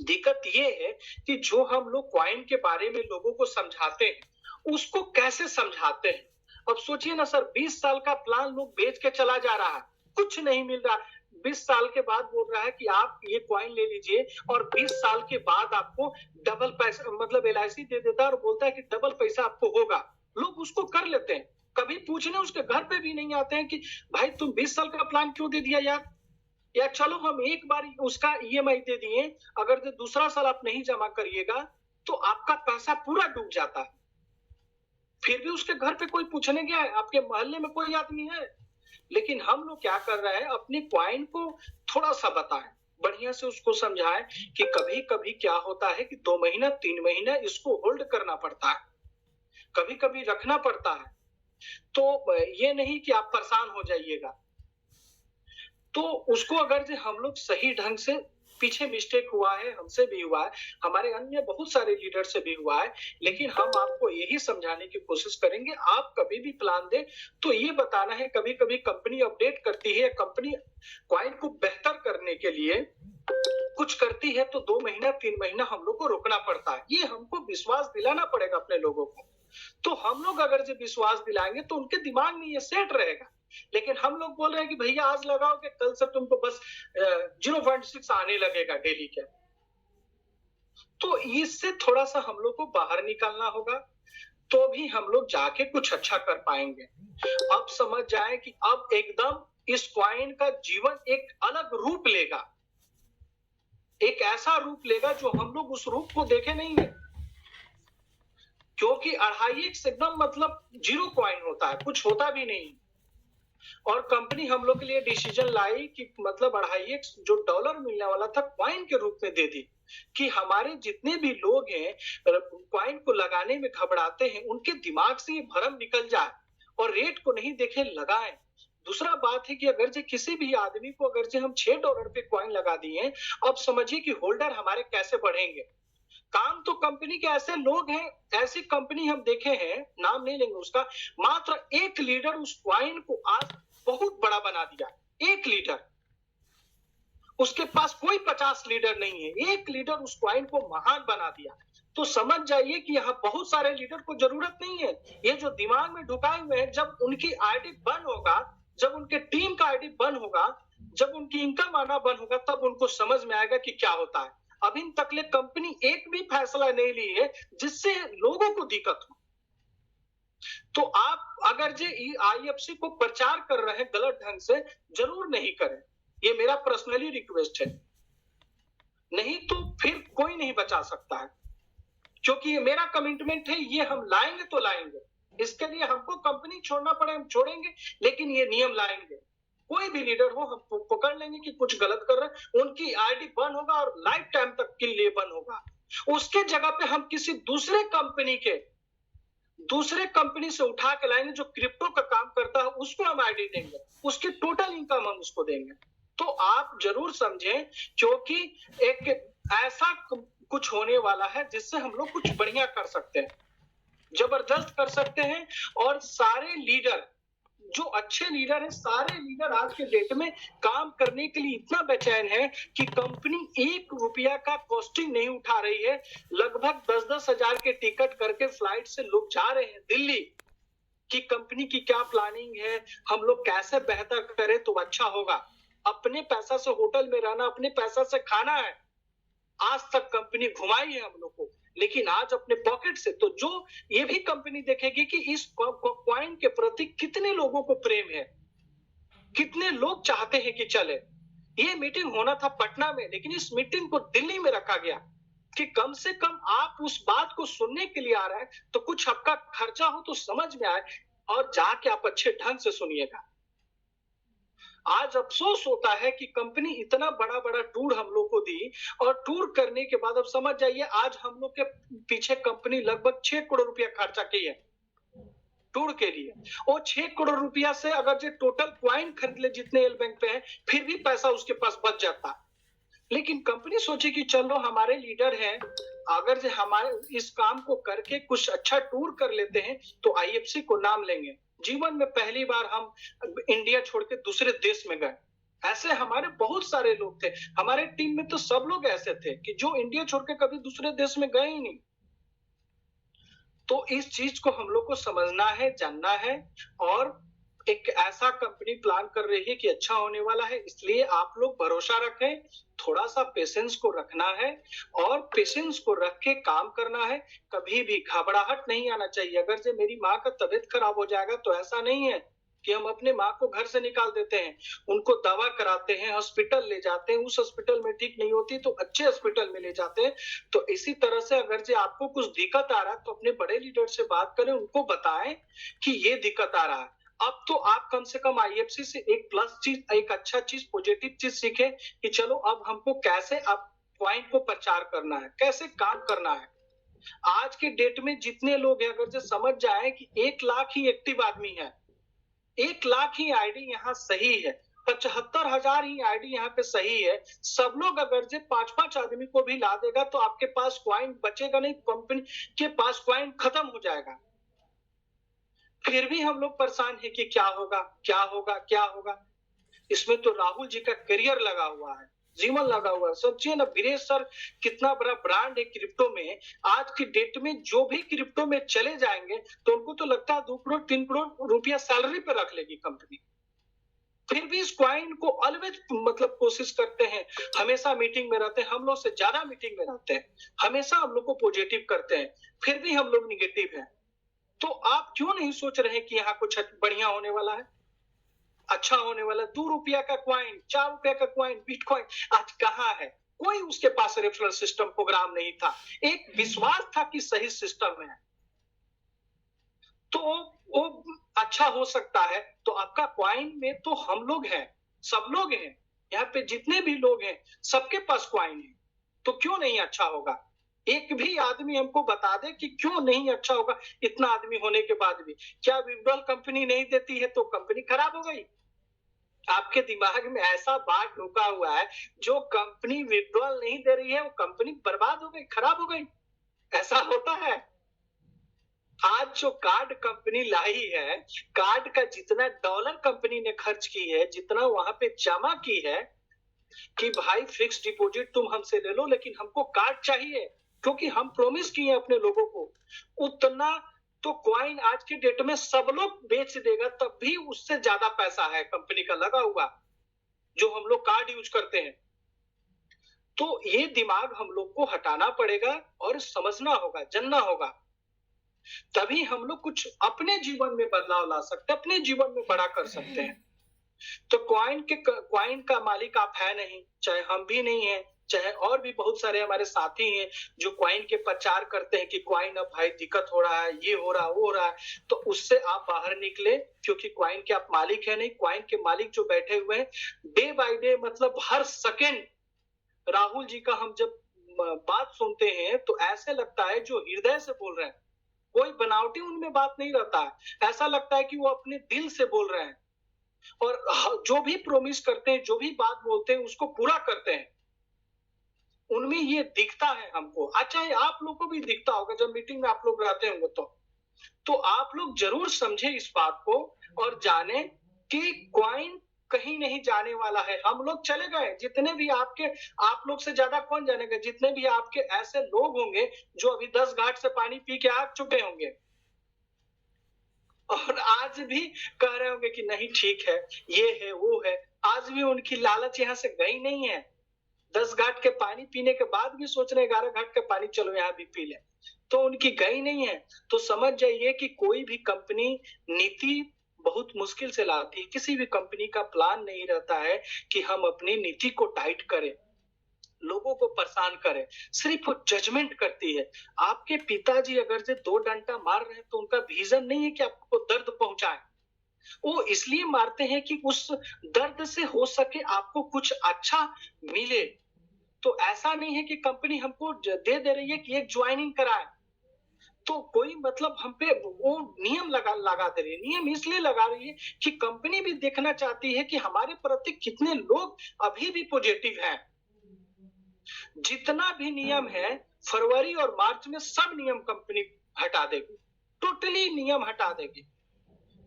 दिक्कत ये है कि जो हम लोग कॉइन के बारे में लोगों को समझाते हैं उसको कैसे समझाते हैं। अब सोचिए ना सर, 20 साल का प्लान लोग बेच के चला जा रहा है, कुछ नहीं मिल रहा। 20 साल के बाद बोल रहा है कि आप ये कॉइन ले लीजिए और 20 साल के बाद आपको डबल पैसा, मतलब LIC दे देता है और बोलता है कि डबल पैसा आपको होगा। लोग उसको कर लेते हैं, कभी पूछने उसके घर पे भी नहीं आते हैं कि भाई तुम 20 साल का प्लान क्यों दे दिया यार, या चलो हम एक बार उसका EMI दे दिए, अगर जो दूसरा साल आप नहीं जमा करिएगा तो आपका पैसा पूरा डूब जाता है। फिर भी उसके घर पे कोई पूछने गया है? आपके मोहल्ले में कोई आदमी है? लेकिन हम लोग क्या कर रहे हैं, अपनी कॉइन को थोड़ा सा बताएं, बढ़िया से उसको समझाएं कि कभी कभी क्या होता है कि 2 महीना 3 महीना इसको होल्ड करना पड़ता है, कभी कभी रखना पड़ता है। तो ये नहीं कि आप परेशान हो जाइएगा। तो उसको अगर जो हम लोग सही ढंग से, पीछे मिस्टेक हुआ है, हमसे भी हुआ है, हमारे अन्य बहुत सारे लीडर से भी हुआ है, लेकिन हम आपको यही समझाने की कोशिश करेंगे। आप कभी भी प्लान दें तो ये बताना है, कभी कभी कंपनी अपडेट करती है, कंपनी कॉइन को बेहतर करने के लिए कुछ करती है तो 2 महीना 3 महीना हम लोग को रुकना पड़ता है। ये हमको विश्वास दिलाना पड़ेगा अपने लोगों को। तो हम लोग अगर जो विश्वास दिलाएंगे तो उनके दिमाग में ये सेट रहेगा। लेकिन हम लोग बोल रहे हैं कि भैया आज लगाओगे, कल से तुमको बस 0.6 आने लगेगा डेली के। तो इससे थोड़ा सा हम लोग को बाहर निकलना होगा, तो भी हम लोग जाके कुछ अच्छा कर पाएंगे। अब समझ जाए कि अब एकदम इस कॉइन का जीवन एक अलग रूप लेगा, एक ऐसा रूप लेगा जो हम लोग उस रूप को देखे नहीं है। क्योंकि 2.5x एकदम मतलब 0 कॉइन होता है, कुछ होता भी नहीं। और कंपनी हम लोग के लिए डिसीजन लाई कि मतलब 2.5x जो डॉलर मिलने वाला था कॉइन के रूप में दे दी, कि हमारे जितने भी लोग हैं कॉइन को लगाने में घबराते हैं, उनके दिमाग से ये भ्रम निकल जाए और रेट को नहीं देखे लगाएं। दूसरा बात है कि अगर जो किसी भी आदमी को अगर जो हम $6 पे कॉइन लगा दिए, अब समझिए कि होल्डर हमारे कैसे बढ़ेंगे। काम तो कंपनी के ऐसे लोग हैं, ऐसी कंपनी हम देखे हैं, नाम नहीं लेंगे उसका, मात्र एक लीडर उस कॉइन को आज बहुत बड़ा बना दिया। एक लीडर, उसके पास कोई 50 लीडर नहीं है, एक लीडर उस कॉइन को महान बना दिया। तो समझ जाइए कि यहाँ बहुत सारे लीडर को जरूरत नहीं है। ये जो दिमाग में ढुकाए हुए हैं, जब उनकी आईडी बंद होगा, जब उनके टीम का आईडी बंद होगा, जब उनकी इनकम आना बंद होगा, तब उनको समझ में आएगा कि क्या होता है। अभी तक ले कंपनी एक भी फैसला नहीं ली है जिससे लोगों को दिक्कत हो। तो आप अगर जो IFC को प्रचार कर रहे हैं गलत ढंग से, जरूर नहीं करें। ये मेरा पर्सनली रिक्वेस्ट है। नहीं तो फिर कोई नहीं बचा सकता है, क्योंकि ये मेरा कमिटमेंट है, ये हम लाएंगे तो लाएंगे। इसके लिए हमको कंपनी छोड़ना पड़े हम छोड़ेंगे, लेकिन ये नियम लाएंगे। कोई भी लीडर हो, हम पकड़ लेंगे कि कुछ गलत कर रहे हैं, उनकी आईडी बंद होगा और लाइफ टाइम तक के लिए बंद होगा। उसके जगह पे हम किसी दूसरे कंपनी से उठा के लाएंगे जो क्रिप्टो का काम करता है, उसको हम आईडी देंगे, उसकी टोटल इनकम हम उसको देंगे। तो आप जरूर समझें, क्योंकि एक ऐसा कुछ होने वाला है जिससे हम लोग कुछ बढ़िया कर सकते हैं, जबरदस्त कर सकते हैं। और सारे लीडर जो अच्छे लीडर हैं, सारे लीडर आज के डेट में काम करने के लिए इतना बेचैन है कि कंपनी 1 रुपया का कॉस्टिंग नहीं उठा रही है। लगभग 10-10 हजार के टिकट करके फ्लाइट से लोग जा रहे हैं दिल्ली कि कंपनी की क्या प्लानिंग है, हम लोग कैसे बेहतर करें तो अच्छा होगा। अपने पैसा से होटल में रहना, अपने पैसा से खाना है। आज तक कंपनी घुमाई है हम लोग को, लेकिन आज अपने पॉकेट से। तो जो ये भी कंपनी देखेगी कि इस कॉइन के प्रति कितने लोगों को प्रेम है, कितने लोग चाहते हैं कि चले। ये मीटिंग होना था पटना में, लेकिन इस मीटिंग को दिल्ली में रखा गया कि कम से कम आप उस बात को सुनने के लिए आ रहे हैं तो कुछ आपका खर्चा हो तो समझ में आए और जाके आप अच्छे ढंग से सुनिएगा। आज अफसोस होता है कि कंपनी इतना बड़ा बड़ा टूर हम लोग को दी और टूर करने के बाद अब समझ जाइए आज हम लोग के पीछे कंपनी लगभग 6 करोड़ रुपया खर्चा की है टूर के लिए। वो 6 करोड़ रुपया से अगर जो टोटल क्वाइन खरीद ले जितने एल बैंक पे है, फिर भी पैसा उसके पास बच जाता। लेकिन कंपनी सोची कि चलो हमारे लीडर हैं, अगर जो हमारे इस काम को करके कुछ अच्छा टूर कर लेते हैं तो आईएफसी को नाम लेंगे। जीवन में पहली बार हम इंडिया छोड़ के दूसरे देश में गए। ऐसे हमारे बहुत सारे लोग थे, हमारे टीम में तो सब लोग ऐसे थे कि जो इंडिया छोड़ के कभी दूसरे देश में गए ही नहीं। तो इस चीज को हम लोग को समझना है, जानना है और एक ऐसा कंपनी प्लान कर रही है कि अच्छा होने वाला है, इसलिए आप लोग भरोसा रखें, थोड़ा सा पेशेंस को रखना है और पेशेंस को रख के काम करना है। कभी भी घबराहट नहीं आना चाहिए। अगर से मेरी माँ का तबीयत खराब हो जाएगा तो ऐसा नहीं है कि हम अपने माँ को घर से निकाल देते हैं, उनको दवा कराते हैं, हॉस्पिटल ले जाते हैं, उस हॉस्पिटल में ठीक नहीं होती तो अच्छे हॉस्पिटल में ले जाते हैं। तो इसी तरह से अगर से आपको कुछ दिक्कत आ रहा है तो अपने बड़े लीडर से बात करें, उनको बताएं कि ये दिक्कत आ रहा है। अब तो आप कम से कम आईएफसी से एक प्लस चीज, एक अच्छा चीज, पॉजिटिव चीज सीखे कि चलो अब हमको कैसे अब क्वाइन को प्रचार करना है, कैसे काम करना है। आज के डेट में जितने लोग हैं, अगर जो समझ जाए कि 1 लाख ही एक्टिव आदमी है, 1 लाख ही आईडी यहाँ सही है, 75,000 ही आईडी यहाँ पे सही है। सब लोग अगर जो 5-5 आदमी को भी ला देगा तो आपके पास क्वाइन बचेगा नहीं, कंपनी के पास क्वाइन खत्म हो जाएगा। फिर भी हम लोग परेशान है कि क्या होगा, क्या होगा, क्या होगा। इसमें तो राहुल जी का करियर लगा हुआ है, जीवन लगा हुआ है। सोचिए ना, वीरेश सर कितना बड़ा ब्रांड है क्रिप्टो में। आज की डेट में जो भी क्रिप्टो में चले जाएंगे तो उनको तो लगता है 2 करोड़ 3 करोड़ रुपया सैलरी पे रख लेगी कंपनी। फिर भी इस क्वाइन को ऑलवेज मतलब कोशिश करते हैं, हमेशा मीटिंग में रहते हैं, हम लोग से ज्यादा मीटिंग में रहते हैं, हमेशा हम लोग को पॉजिटिव करते हैं, फिर भी हम लोग निगेटिव हैं। तो आप क्यों नहीं सोच रहे कि यहाँ कुछ बढ़िया होने वाला है, अच्छा होने वाला है। 2 रुपया का क्वाइन, 4 रुपया का क्वाइन, बिटकॉइन आज कहाँ है? कोई उसके पास रेफरल सिस्टम प्रोग्राम नहीं था, एक विश्वास था कि सही सिस्टम है तो वो अच्छा हो सकता है। तो आपका क्वाइन में तो हम लोग हैं, सब लोग हैं, यहाँ पे जितने भी लोग हैं सबके पास क्वाइन है, तो क्यों नहीं अच्छा होगा? एक भी आदमी हमको बता दे कि क्यों नहीं अच्छा होगा। इतना आदमी होने के बाद भी क्या विड्रॉल कंपनी नहीं देती है तो कंपनी खराब हो गई? आपके दिमाग में ऐसा बात ढुका हुआ है, जो कंपनी विड्रॉल नहीं दे रही है वो कंपनी बर्बाद हो गई, खराब हो गई। ऐसा होता है? आज जो कार्ड कंपनी लाई है, कार्ड का जितना डॉलर कंपनी ने खर्च की है, जितना वहां पे जमा की है कि भाई फिक्स डिपॉजिट तुम हमसे ले लो लेकिन हमको कार्ड चाहिए, क्योंकि हम प्रॉमिस किए अपने लोगों को, उतना तो क्वाइन आज के डेट में सब लोग बेच देगा, तब भी उससे ज्यादा पैसा है कंपनी का लगा हुआ, जो हम लोग कार्ड यूज करते हैं। तो ये दिमाग हम लोग को हटाना पड़ेगा और समझना होगा, जानना होगा, तभी हम लोग कुछ अपने जीवन में बदलाव ला सकते हैं, अपने जीवन में बड़ा कर सकते हैं। तो क्वाइन का मालिक आप है नहीं, चाहे हम भी नहीं है, चाहे और भी बहुत सारे हमारे साथी हैं जो क्वाइन के प्रचार करते हैं कि क्वाइन अब भाई दिक्कत हो रहा है, ये हो रहा है, वो हो रहा है, तो उससे आप बाहर निकले, क्योंकि क्वाइन के आप मालिक है नहीं। क्वाइन के मालिक जो बैठे हुए हैं डे बाय डे, मतलब हर सेकेंड राहुल जी का हम जब बात सुनते हैं तो ऐसे लगता है जो हृदय से बोल रहे हैं, कोई बनावटी उनमें बात नहीं रहता है, ऐसा लगता है कि वो अपने दिल से बोल रहे हैं और जो भी प्रॉमिस करते हैं, जो भी बात बोलते हैं उसको पूरा करते हैं। उनमें ये दिखता है हमको। अच्छा, आप लोग को भी दिखता होगा जब मीटिंग में आप लोग रहते होंगे तो तो आप लोग जरूर समझे इस बात को और जाने कि कॉइन कहीं नहीं जाने वाला है। हम लोग चले गए, जितने भी आप लोग से ज्यादा कौन जानेगा, जितने भी आपके ऐसे लोग होंगे जो अभी 10 घाट से पानी पी के आ चुके होंगे और आज भी कह रहे होंगे कि नहीं ठीक है, ये है वो है। आज भी उनकी लालच यहाँ से गई नहीं है। 10 घाट के पानी पीने के बाद भी सोच रहे 11 घाट के पानी चलो यहाँ भी पी ले, तो उनकी गई नहीं है। तो समझ जाइए कि कोई भी कंपनी नीति बहुत मुश्किल से लाती है। किसी भी कंपनी का प्लान नहीं रहता है कि हम अपनी नीति को टाइट करें, लोगों को परेशान करें, सिर्फ वो जजमेंट करती है। आपके पिताजी अगर से 2 डंडा मार रहे हैं तो उनका विजन नहीं है कि आपको दर्द पहुंचाए, वो इसलिए मारते हैं कि उस दर्द से हो सके आपको कुछ अच्छा मिले। तो ऐसा नहीं है कि कंपनी हमको दे रही है कि एक ज्वाइनिंग कराए, तो कोई मतलब हम पे वो नियम लगा दे रही है। नियम इसलिए लगा रही है कि कंपनी भी देखना चाहती है कि हमारे प्रति कितने लोग अभी भी पॉजिटिव हैं। जितना भी नियम है फरवरी और मार्च में सब नियम कंपनी हटा देगी, टोटली नियम हटा देगी,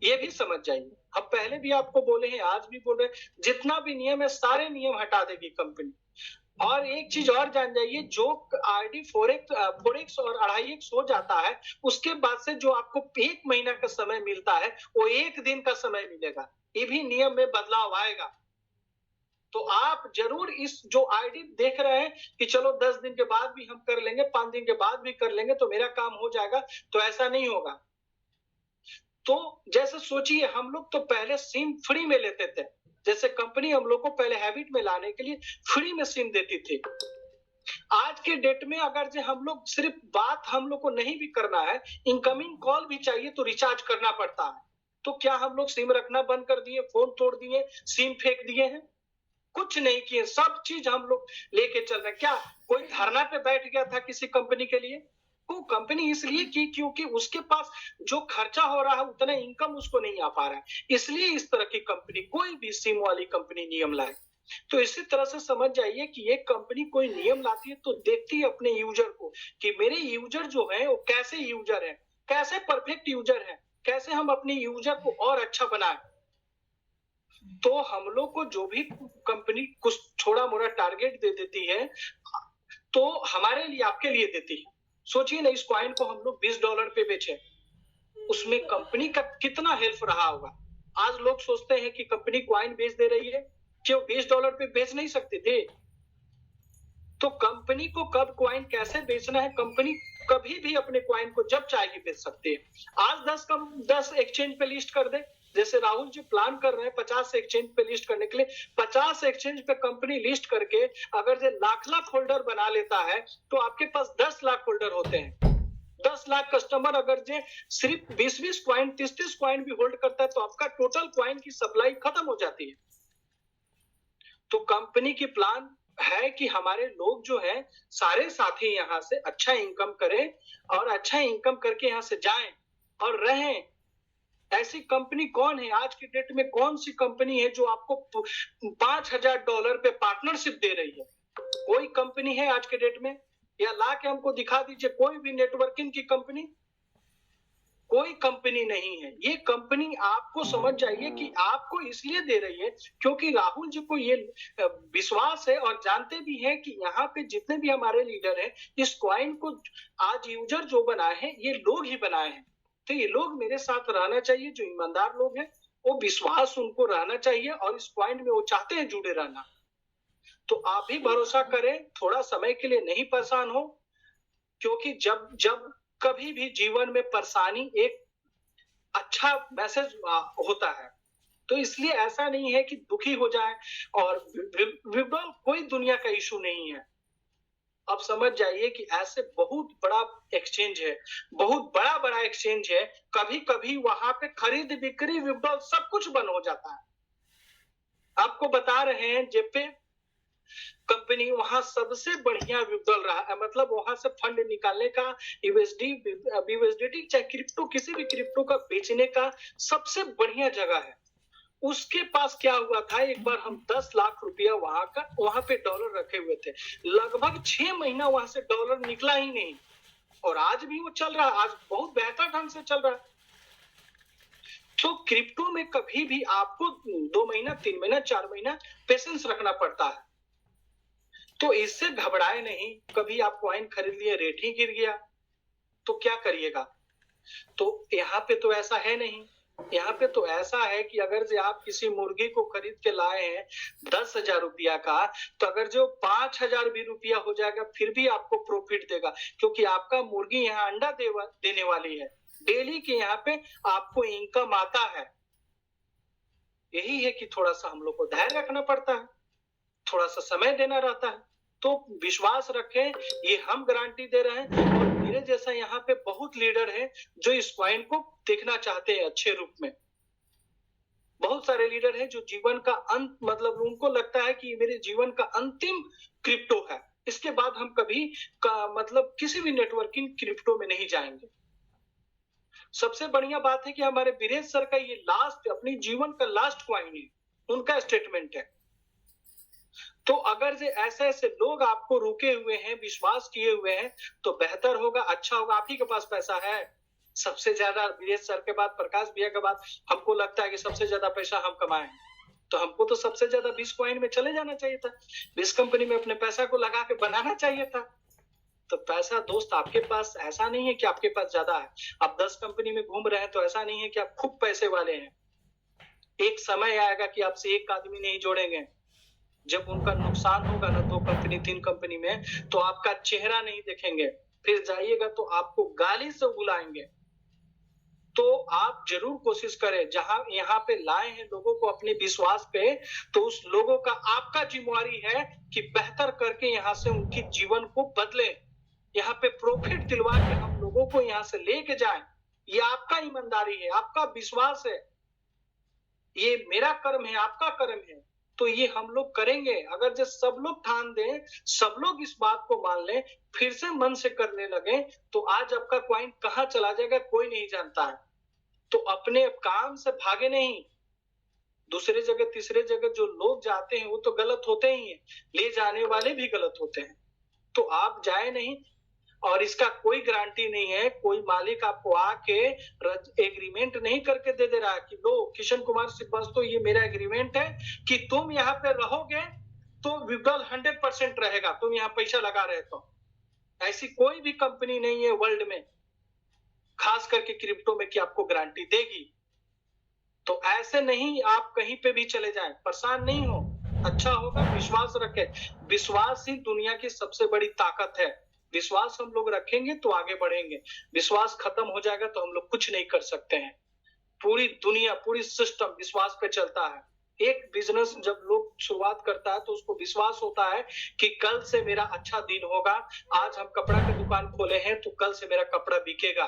ये भी समझ जाइए। हम पहले भी आपको बोले हैं, आज भी बोल रहे हैं, जितना भी नियम है सारे नियम हटा देगी कंपनी। और एक चीज और जान जाइए, जो आरडी 4x और 2.5x हो जाता है, उसके बाद से जो आपको 1 महीना का समय मिलता है वो 1 दिन का समय मिलेगा। ये भी नियम में बदलाव आएगा। तो आप जरूर इस जो आईडी देख रहे हैं कि चलो 10 दिन के बाद भी हम कर लेंगे, 5 दिन के बाद भी कर लेंगे तो मेरा काम हो जाएगा, तो ऐसा नहीं होगा। तो जैसे सोचिए, हम लोग तो पहले सिम फ्री में लेते थे, जैसे कंपनी हम लोग को पहले हैबिट में लाने के लिए फ्री में सिम देती थी। आज के डेट में अगर जो हम लोग सिर्फ बात हम लोग को नहीं भी करना है, इनकमिंग कॉल भी चाहिए तो रिचार्ज करना पड़ता है। तो क्या हम लोग सिम रखना बंद कर दिए, फोन तोड़ दिए, सिम फेंक दिए हैं? कुछ नहीं किए, सब चीज हम लोग लेके चल रहे हैं। क्या कोई धरना पे बैठ गया था किसी कंपनी के लिए? वो कंपनी इसलिए की क्योंकि उसके पास जो खर्चा हो रहा है उतना इनकम उसको नहीं आ पा रहा है, इसलिए इस तरह की कंपनी, कोई भी सिम वाली कंपनी नियम लाए। तो इसी तरह से समझ जाइए कि ये कंपनी कोई नियम लाती है तो देखती है अपने यूजर को कि मेरे यूजर जो है वो कैसे यूजर है, कैसे परफेक्ट यूजर है, कैसे हम अपने यूजर को और अच्छा बनाए। तो हम लोग को जो भी कंपनी कुछ थोड़ा मोड़ा टारगेट दे देती है तो हमारे लिए, आपके लिए देती है। सोचिए ना, इस कॉइन को हम लोग $20 पे बेचे, उसमें कंपनी का कितना हेल्प रहा होगा। आज लोग सोचते हैं कि कंपनी कॉइन बेच दे रही है, क्यों $20 पे बेच नहीं सकते थे? तो कंपनी को कब कॉइन कैसे बेचना है, कंपनी कभी भी अपने कॉइन को जब चाहे बेच सकती है। आज 10 एक्सचेंज पे लिस्ट कर दे, जैसे राहुल जी प्लान कर रहे हैं 50 एक्सचेंज पे लिस्ट करने के लिए। 50 एक्सचेंज पे कंपनी लिस्ट करके अगर जो लाख होल्डर बना लेता है तो आपके पास 10 लाख होल्डर होते हैं। 10 लाख कस्टमर अगर जो सिर्फ 20 कॉइन 30 कॉइन भी होल्ड करता है तो आपका टोटल कॉइन की सप्लाई खत्म हो जाती है। तो कंपनी की प्लान है कि हमारे लोग जो है सारे साथी यहाँ से अच्छा इनकम करें और अच्छा इनकम करके यहाँ से जाएं और रहें। ऐसी कंपनी कौन है आज की डेट में, कौन सी कंपनी है जो आपको $5,000 पे पार्टनरशिप दे रही है? कोई कंपनी है आज के डेट में? या ला के हमको दिखा दीजिए कोई भी नेटवर्किंग की कंपनी। कोई कंपनी नहीं है। ये कंपनी आपको समझ जाइए कि आपको इसलिए दे रही है क्योंकि राहुल जी को ये विश्वास है और जानते भी हैं कि यहाँ पे जितने भी हमारे लीडर हैं, इस कॉइन को आज यूजर जो बनाए हैं ये लोग ही बनाए हैं। तो ये लोग मेरे साथ रहना चाहिए, जो ईमानदार लोग हैं, वो विश्वास उनको रहना चाहिए और इस पॉइंट में वो चाहते हैं जुड़े रहना। तो आप भी भरोसा करें, थोड़ा समय के लिए नहीं परेशान हो, क्योंकि जब कभी भी जीवन में परेशानी एक अच्छा मैसेज होता है, तो इसलिए ऐसा नहीं है कि दुखी हो जाए। और विड्रॉल कोई दुनिया का इशू नहीं है। अब समझ जाइए कि ऐसे बहुत बड़ा एक्सचेंज है, बहुत बड़ा एक्सचेंज है, कभी कभी वहां पे खरीद बिक्री विड्रॉल सब कुछ बंद हो जाता है। आपको बता रहे हैं जेपे कंपनी वहां सबसे बढ़िया विड्रॉल रहा है, मतलब वहां से फंड निकालने का, यूएसडी चाहे क्रिप्टो, किसी भी क्रिप्टो का बेचने का सबसे बढ़िया जगह है। उसके पास क्या हुआ था, एक बार हम 10 लाख रुपया वहां पे डॉलर रखे हुए थे, लगभग 6 महीना वहां से डॉलर निकला ही नहीं। और आज भी वो चल रहा है, आज बहुत बेहतर ढंग से चल रहा है। तो क्रिप्टो में कभी भी आपको 2 महीना, 3 महीना, 4 महीना पेशेंस रखना पड़ता है। तो इससे घबराए नहीं। कभी आप कॉइन खरीद लिए, रेट ही गिर गया तो क्या करिएगा? तो यहाँ पे तो ऐसा है नहीं। यहाँ पे तो ऐसा है कि अगर जो आप किसी मुर्गी को खरीद के लाए हैं 10,000 रुपया का, तो अगर जो 5,000 भी रुपया हो जाएगा फिर भी आपको प्रॉफिट देगा, क्योंकि आपका मुर्गी यहाँ अंडा देने वाली है। डेली के यहाँ पे आपको इनकम आता है। यही है कि थोड़ा सा हम लोग को धैर्य रखना पड़ता है, थोड़ा सा समय देना रहता है। तो विश्वास रखें, ये हम गारंटी दे रहे हैं। और मेरे जैसा यहाँ पे बहुत लीडर है जो इस कॉइन को देखना चाहते हैं अच्छे रूप में। बहुत सारे लीडर हैं जो जीवन का अंत, मतलब उनको लगता है कि ये मेरे जीवन का अंतिम क्रिप्टो है, इसके बाद हम कभी मतलब किसी भी नेटवर्किंग क्रिप्टो में नहीं जाएंगे। सबसे बढ़िया बात है कि हमारे वीरेंद्र सर का ये लास्ट, अपनी जीवन का लास्ट कॉइन है, उनका स्टेटमेंट है। तो अगर जो ऐसे ऐसे लोग आपको रुके हुए हैं, विश्वास किए हुए हैं, तो बेहतर होगा, अच्छा होगा। आप ही के पास पैसा है सबसे ज्यादा, वीरेंद्र सर के बाद, प्रकाश भैया के बाद हमको लगता है कि सबसे ज्यादा पैसा हम कमाए हैं। तो हमको तो सबसे ज्यादा 20 कॉइन में चले जाना चाहिए था, 20 कंपनी में अपने पैसा को लगा के बनाना चाहिए था। तो पैसा दोस्त आपके पास ऐसा नहीं है कि आपके पास ज्यादा है। आप 10 कंपनी में घूम रहे हैं तो ऐसा नहीं है कि आप खूब पैसे वाले हैं। एक समय आएगा कि आपसे एक आदमी नहीं जोड़ेंगे। जब उनका नुकसान होगा ना 2 कंपनी 3 कंपनी में, तो आपका चेहरा नहीं देखेंगे, फिर जाइएगा तो आपको गाली से बुलाएंगे। तो आप जरूर कोशिश करें, जहां यहाँ पे लाए हैं लोगों को अपने विश्वास पे, तो उस लोगों का आपका जिम्मेवारी है कि बेहतर करके यहाँ से उनकी जीवन को बदले, यहाँ पे प्रॉफिट दिलवा के हम लोगों को यहाँ से लेके जाएं। ये आपका ईमानदारी है, आपका विश्वास है, ये मेरा कर्म है, आपका कर्म है। तो ये हम लोग करेंगे। अगर जो सब लोग ठान दें, सब लोग इस बात को मान लें, फिर से मन से करने लगे, तो आज आपका कॉइन कहाँ चला जाएगा कोई नहीं जानता है। तो अपने काम से भागे नहीं। दूसरे जगह तीसरे जगह जो लोग जाते हैं वो तो गलत होते ही हैं, ले जाने वाले भी गलत होते हैं। तो आप जाए नहीं, और इसका कोई गारंटी नहीं है। कोई मालिक आपको आके एग्रीमेंट नहीं करके दे रहा है कि लो किशन कुमार श्रीवास्तव, ये मेरा एग्रीमेंट है कि तुम यहाँ पे रहोगे तो विड्रॉल 100% रहेगा, तुम यहाँ पैसा लगा रहे तो। ऐसी कोई भी कंपनी नहीं है वर्ल्ड में, खास करके क्रिप्टो में, कि आपको गारंटी देगी। तो ऐसे नहीं आप कहीं पे भी चले जाएं, परेशान नहीं हो, अच्छा होगा। विश्वास रखें, विश्वास ही दुनिया की सबसे बड़ी ताकत है। विश्वास हम लोग रखेंगे तो आगे बढ़ेंगे, विश्वास खत्म हो जाएगा तो हम लोग कुछ नहीं कर सकते हैं। पूरी दुनिया, पूरी सिस्टम विश्वास पे चलता है। एक बिजनेस जब लोग शुरुआत करता है तो उसको विश्वास होता है कि कल से मेरा अच्छा दिन होगा। आज हम कपड़ा की दुकान खोले हैं तो कल से मेरा कपड़ा बिकेगा।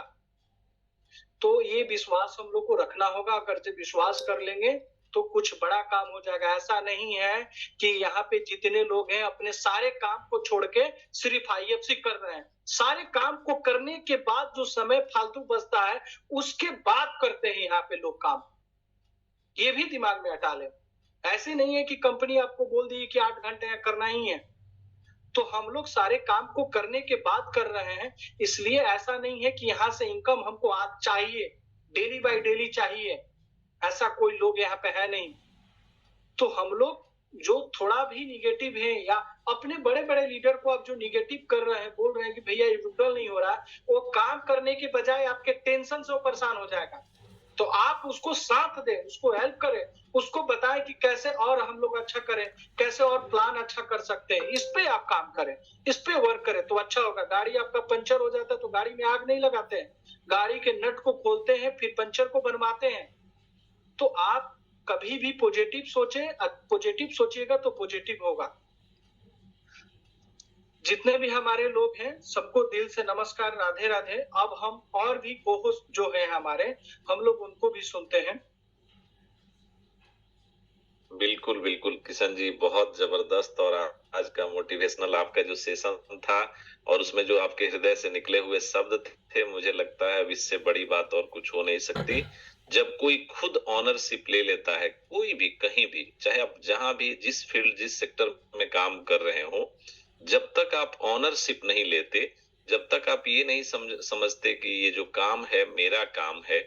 तो ये विश्वास हम लोग को रखना होगा। अगर जब विश्वास कर लेंगे तो कुछ बड़ा काम हो जाएगा। ऐसा नहीं है कि यहाँ पे जितने लोग हैं अपने सारे काम को छोड़ के सिर्फ IFC कर रहे हैं। सारे काम को करने के बाद जो समय फालतू बचता है उसके बाद करते हैं यहाँ पे लोग काम। ये भी दिमाग में हटा ले। ऐसे नहीं है कि कंपनी आपको बोल दी कि 8 घंटे करना ही है, तो हम लोग सारे काम को करने के बाद कर रहे हैं। इसलिए ऐसा नहीं है कि यहाँ से इनकम हमको आज चाहिए, डेली बाय डेली चाहिए, ऐसा कोई लोग यहाँ पे है नहीं। तो हम लोग जो थोड़ा भी निगेटिव है, या अपने बड़े बड़े लीडर को आप जो निगेटिव कर रहे हैं, बोल रहे हैं कि भैया ये विड्रॉल नहीं हो रहा, वो काम करने के बजाय आपके टेंशन से वो परेशान हो जाएगा। तो आप उसको साथ दें, उसको हेल्प करें, उसको बताएं कि कैसे और हम लोग अच्छा करें, कैसे और प्लान अच्छा कर सकते हैं। इस पे आप काम करें, इस पे वर्क करें तो अच्छा होगा। गाड़ी आपका पंचर हो जाता है तो गाड़ी में आग नहीं लगाते हैं, गाड़ी के नट को खोलते हैं फिर पंचर को बनवाते हैं। तो आप कभी भी पॉजिटिव सोचें, पॉजिटिव सोचिएगा तो पॉजिटिव होगा। जितने भी हमारे लोग हैं सबको दिल से नमस्कार, राधे राधे। अब हम और भी को-होस्ट जो है हमारे, हम लोग उनको भी सुनते हैं। बिल्कुल बिल्कुल किशन जी, बहुत जबरदस्त। और आज का मोटिवेशनल आपका जो सेशन था और उसमें जो आपके हृदय से निकले हुए शब्द थे, मुझे लगता है अब इससे बड़ी बात और कुछ हो नहीं सकती। जब कोई खुद ऑनरशिप ले लेता है, कोई भी कहीं भी, चाहे आप जहां भी, जिस फील्ड जिस सेक्टर में काम कर रहे हो, जब तक आप ऑनरशिप नहीं लेते जब तक आप ये नहीं समझते कि ये जो काम है मेरा काम है,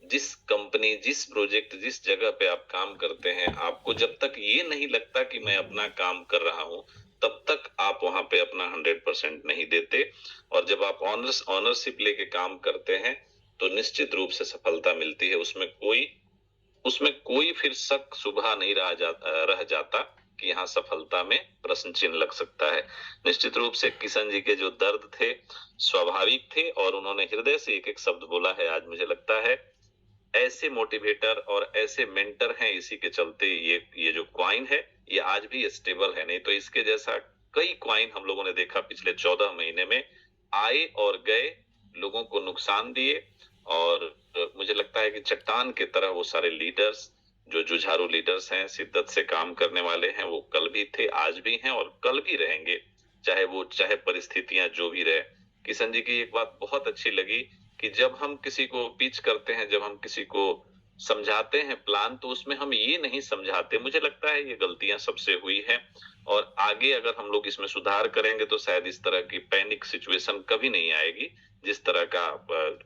जिस कंपनी, जिस प्रोजेक्ट, जिस जगह पे आप काम करते हैं, आपको जब तक ये नहीं लगता कि मैं अपना काम कर रहा हूँ, तब तक आप वहाँ पे अपना 100% नहीं देते। और जब आप ऑनरशिप लेके काम करते हैं, तो निश्चित रूप से सफलता मिलती है। उसमें कोई फिर शक शुबहा नहीं रह जाता कि यहाँ सफलता में प्रश्न चिन्ह लग सकता है। निश्चित रूप से किशन जी के जो दर्द थे, स्वाभाविक थे और उन्होंने हृदय से एक-एक शब्द बोला है। आज मुझे लगता है ऐसे मोटिवेटर और ऐसे मेंटर हैं, इसी के चलते ये जो कॉइन है, ये आज भी स्टेबल है। नहीं तो इसके जैसा कई कॉइन हम लोगों ने देखा पिछले 14 महीने में, आए और गए, लोगों को नुकसान दिए। और मुझे लगता है कि चट्टान की तरह वो सारे लीडर्स, जो जुझारू लीडर्स हैं, शिद्दत से काम करने वाले हैं, वो कल भी थे, आज भी हैं और कल भी रहेंगे, चाहे परिस्थितियां जो भी रहे। किशन जी की एक बात बहुत अच्छी लगी कि जब हम किसी को पिच करते हैं, जब हम किसी को समझाते हैं प्लान, तो उसमें हम ये नहीं समझाते, मुझे लगता है ये गलतियां सबसे हुई है। और आगे अगर हम लोग इसमें सुधार करेंगे तो शायद इस तरह की पैनिक सिचुएशन कभी नहीं आएगी, जिस तरह का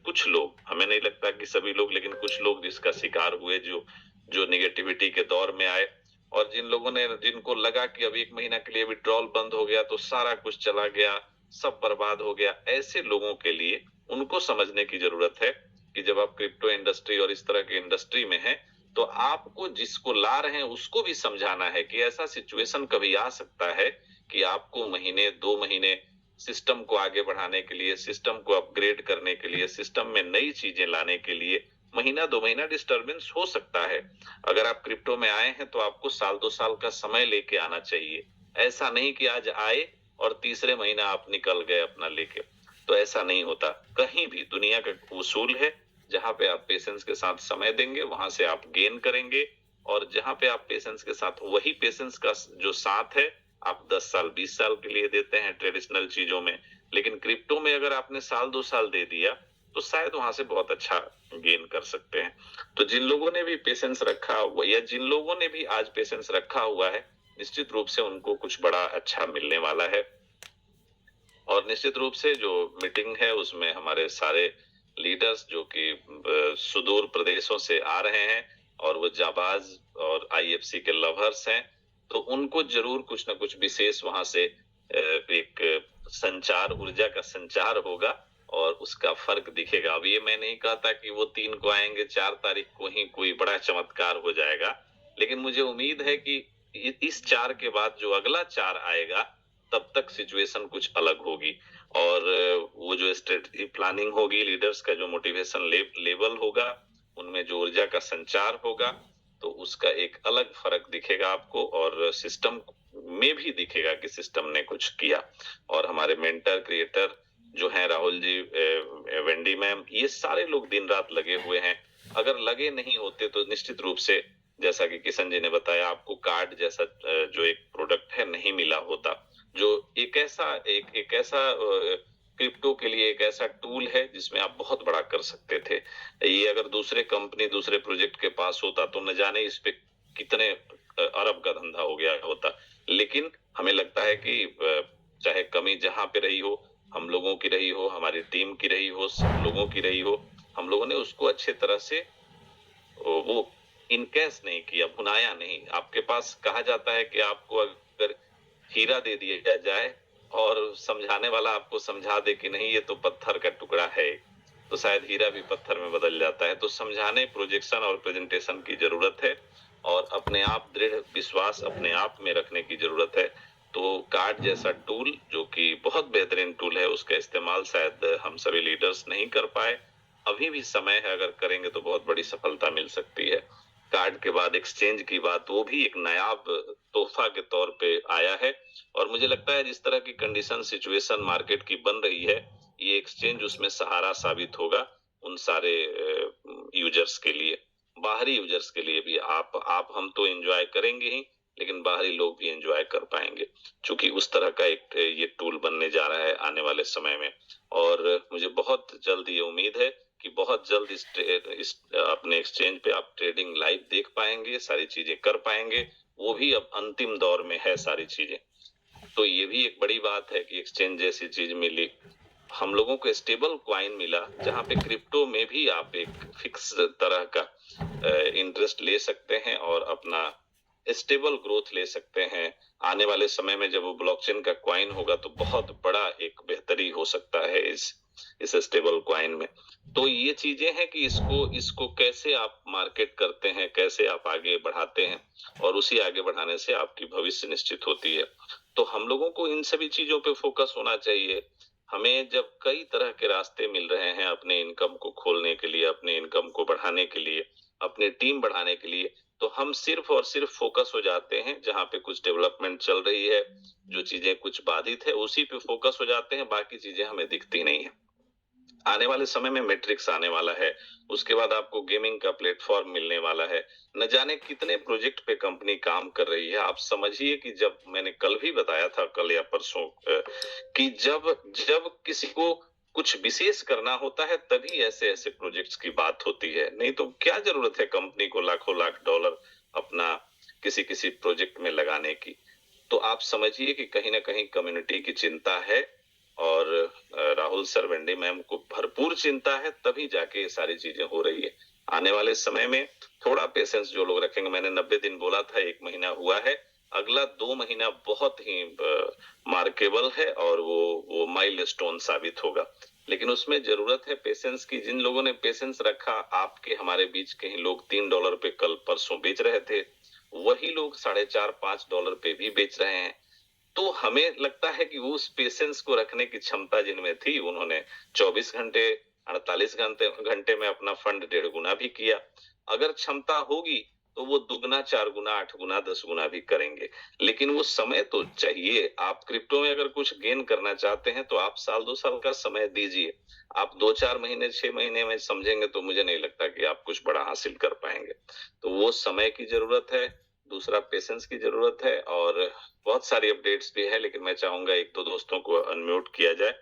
कुछ लोग, हमें नहीं लगता कि सभी लोग, लेकिन कुछ लोग जिसका शिकार हुए, जो जो निगेटिविटी के दौर में आए। और जिनको लगा कि अब 1 महीना के लिए विड्रॉल बंद हो गया तो सारा कुछ चला गया, सब बर्बाद हो गया, ऐसे लोगों के लिए उनको समझने की जरूरत है कि जब आप क्रिप्टो इंडस्ट्री और इस तरह की इंडस्ट्री में हैं, तो आपको जिसको ला रहे हैं उसको भी समझाना है कि ऐसा सिचुएशन कभी आ सकता है कि आपको महीने 2 महीने सिस्टम को आगे बढ़ाने के लिए, सिस्टम को अपग्रेड करने के लिए, सिस्टम में नई चीजें लाने के लिए महीना 2 महीना डिस्टरबेंस हो सकता है। अगर आप क्रिप्टो में आए हैं तो आपको साल 2 साल का समय लेके आना चाहिए। ऐसा नहीं कि आज आए और तीसरे महीना आप निकल गए अपना लेके। तो ऐसा नहीं होता। कहीं भी दुनिया का उसूल है, जहाँ पे आप पेशेंस के साथ समय देंगे, वहां से आप गेन करेंगे। और जहाँ पे आप पेशेंस के साथ, वही पेशेंस का जो साथ है, आप 10 साल 20 साल के लिए देते हैं ट्रेडिशनल चीजों में, लेकिन क्रिप्टो में अगर आपने साल 2 साल दे दिया तो शायद वहां से बहुत अच्छा गेन कर सकते हैं। तो जिन लोगों ने भी पेशेंस रखा हुआ, या जिन लोगों ने भी आज पेशेंस रखा हुआ है, निश्चित रूप से उनको कुछ बड़ा अच्छा मिलने वाला है। और निश्चित रूप से जो मीटिंग है उसमें हमारे सारे लीडर्स जो कि सुदूर प्रदेशों से आ रहे हैं और वो जाबाज और आईएफसी के लवर्स हैं, तो उनको जरूर कुछ ना कुछ विशेष वहां से एक संचार, ऊर्जा का संचार होगा और उसका फर्क दिखेगा। अब ये मैं नहीं कहता कि वो 3 को आएंगे, 4 तारीख को ही कोई बड़ा चमत्कार हो जाएगा, लेकिन मुझे उम्मीद है कि इस 4 के बाद जो अगला 4 आएगा, तब तक सिचुएशन कुछ अलग होगी। और वो जो स्ट्रेटजी प्लानिंग होगी, लीडर्स का जो मोटिवेशन लेवल होगा, उनमें जो ऊर्जा का संचार होगा, तो उसका एक अलग फर्क दिखेगा आपको और सिस्टम में भी दिखेगा कि सिस्टम ने कुछ किया। और हमारे मेंटर क्रिएटर जो हैं, राहुल जी, वेंडी मैम, ये सारे लोग दिन रात लगे हुए हैं। अगर लगे नहीं होते तो निश्चित रूप से, जैसा कि किशन जी ने बताया, आपको कार्ड जैसा जो एक प्रोडक्ट है नहीं मिला होता, जो एक ऐसा क्रिप्टो के लिए एक ऐसा टूल है जिसमें आप बहुत बड़ा कर सकते थे। ये अगर दूसरे कंपनी, दूसरे प्रोजेक्ट के पास होता तो न जाने इस पे कितने अरब का धंधा हो गया होता। लेकिन हमें लगता है कि चाहे कमी जहां पे रही हो, हम लोगों की रही हो, हमारी टीम की रही हो, सब लोगों की रही हो, हम लोगों ने उसको अच्छे तरह से वो इनकैश नहीं किया, भुनाया नहीं। आपके पास कहा जाता है कि आपको अगर हीरा दे दिया जाए और समझाने वाला आपको समझा दे कि नहीं, ये तो पत्थर का टुकड़ा है, तो शायद हीरा भी पत्थर में बदल जाता है। तो समझाने, प्रोजेक्शन और प्रेजेंटेशन की जरूरत है और अपने आप, दृढ़ विश्वास अपने आप में रखने की जरूरत है। तो कार्ड जैसा टूल, जो कि बहुत बेहतरीन टूल है, उसका इस्तेमाल शायद हम सभी लीडर्स नहीं कर पाए। अभी भी समय है, अगर करेंगे तो बहुत बड़ी सफलता मिल सकती है। कार्ड के बाद एक्सचेंज की बात, वो भी एक नायाब तोहफा के तौर पे आया है। और मुझे लगता है जिस तरह की कंडीशन, सिचुएशन मार्केट की बन रही है, ये एक्सचेंज उसमें सहारा साबित होगा उन सारे यूजर्स के लिए, बाहरी यूजर्स के लिए भी। आप हम तो एंजॉय करेंगे ही, लेकिन बाहरी लोग भी एंजॉय कर पाएंगे, क्योंकि उस तरह का एक ये टूल बनने जा रहा है आने वाले समय में। और मुझे बहुत जल्द ये उम्मीद है कि बहुत जल्द इस अपने एक्सचेंज पे आप ट्रेडिंग लाइव देख पाएंगे, सारी चीजें कर पाएंगे। वो भी अब अंतिम दौर में है सारी चीजें। तो ये भी एक बड़ी बात है कि एक्सचेंज जैसी चीज मिली। हम लोगों को स्टेबल कॉइन मिला, जहाँ पे क्रिप्टो में भी आप एक फिक्स तरह का इंटरेस्ट ले सकते हैं और अपना स्टेबल ग्रोथ ले सकते हैं। आने वाले समय में जब वो ब्लॉकचेन का कॉइन होगा तो बहुत बड़ा एक बेहतरी हो सकता है इस स्टेबल कॉइन में। तो ये चीजें हैं कि इसको कैसे आप मार्केट करते हैं, कैसे आप आगे बढ़ाते हैं, और उसी आगे बढ़ाने से आपकी भविष्य निश्चित होती है। तो हम लोगों को इन सभी चीजों पे फोकस होना चाहिए। हमें जब कई तरह के रास्ते मिल रहे हैं अपने इनकम को खोलने के लिए, अपने इनकम को बढ़ाने के लिए, अपनी टीम बढ़ाने के लिए, तो हम सिर्फ और सिर्फ फोकस हो जाते हैं जहाँ पे कुछ डेवलपमेंट चल रही है, जो चीजें कुछ बाधित है, उसी पे फोकस हो जाते हैं, बाकी चीजें हमें दिखती नहीं है। आने वाले समय में मैट्रिक्स आने वाला है, उसके बाद आपको गेमिंग का प्लेटफॉर्म मिलने वाला है, न जाने कितने प्रोजेक्ट पे कंपनी काम कर रही है। आप समझिए कि जब मैंने कल भी बताया था, कल या परसों, कि जब जब किसी को कुछ विशेष करना होता है तभी ऐसे ऐसे प्रोजेक्ट्स की बात होती है, नहीं तो क्या जरूरत है कंपनी को लाखों लाख डॉलर अपना किसी किसी प्रोजेक्ट में लगाने की। तो आप समझिए कि कहीं ना कहीं कम्युनिटी की चिंता है, और राहुल सर, वेंडी मैम को भरपूर चिंता है, तभी जाके ये सारी चीजें हो रही है। आने वाले समय में थोड़ा पेशेंस जो लोग रखेंगे, मैंने 90 दिन बोला था, 1 महीना हुआ है, अगला 2 महीना बहुत ही मार्केबल है और वो माइलस्टोन साबित होगा। लेकिन उसमें जरूरत है पेशेंस की। जिन लोगों ने पेशेंस रखा, आपके हमारे बीच के ही लोग $3 पे कल परसों बेच रहे थे, वही लोग $4.5-5 पे भी बेच रहे हैं। तो हमें लगता है कि उस पेशेंस को रखने की क्षमता जिनमें थी, उन्होंने 24 घंटे 48 घंटे में अपना फंड 1.5 गुना भी किया। अगर क्षमता होगी तो वो 2 गुना 4 गुना 8 गुना 10 गुना भी करेंगे, लेकिन वो समय तो चाहिए। आप क्रिप्टो में अगर कुछ गेन करना चाहते हैं तो आप 1-2 साल का समय दीजिए। आप 2-4 महीने 6 महीने में समझेंगे तो मुझे नहीं लगता कि आप कुछ बड़ा हासिल कर पाएंगे। तो वो समय की जरूरत है, दूसरा पेशेंस की जरूरत है, और बहुत सारी अपडेट्स भी है, लेकिन मैं चाहूंगा 1-2 दोस्तों को अनम्यूट किया जाए,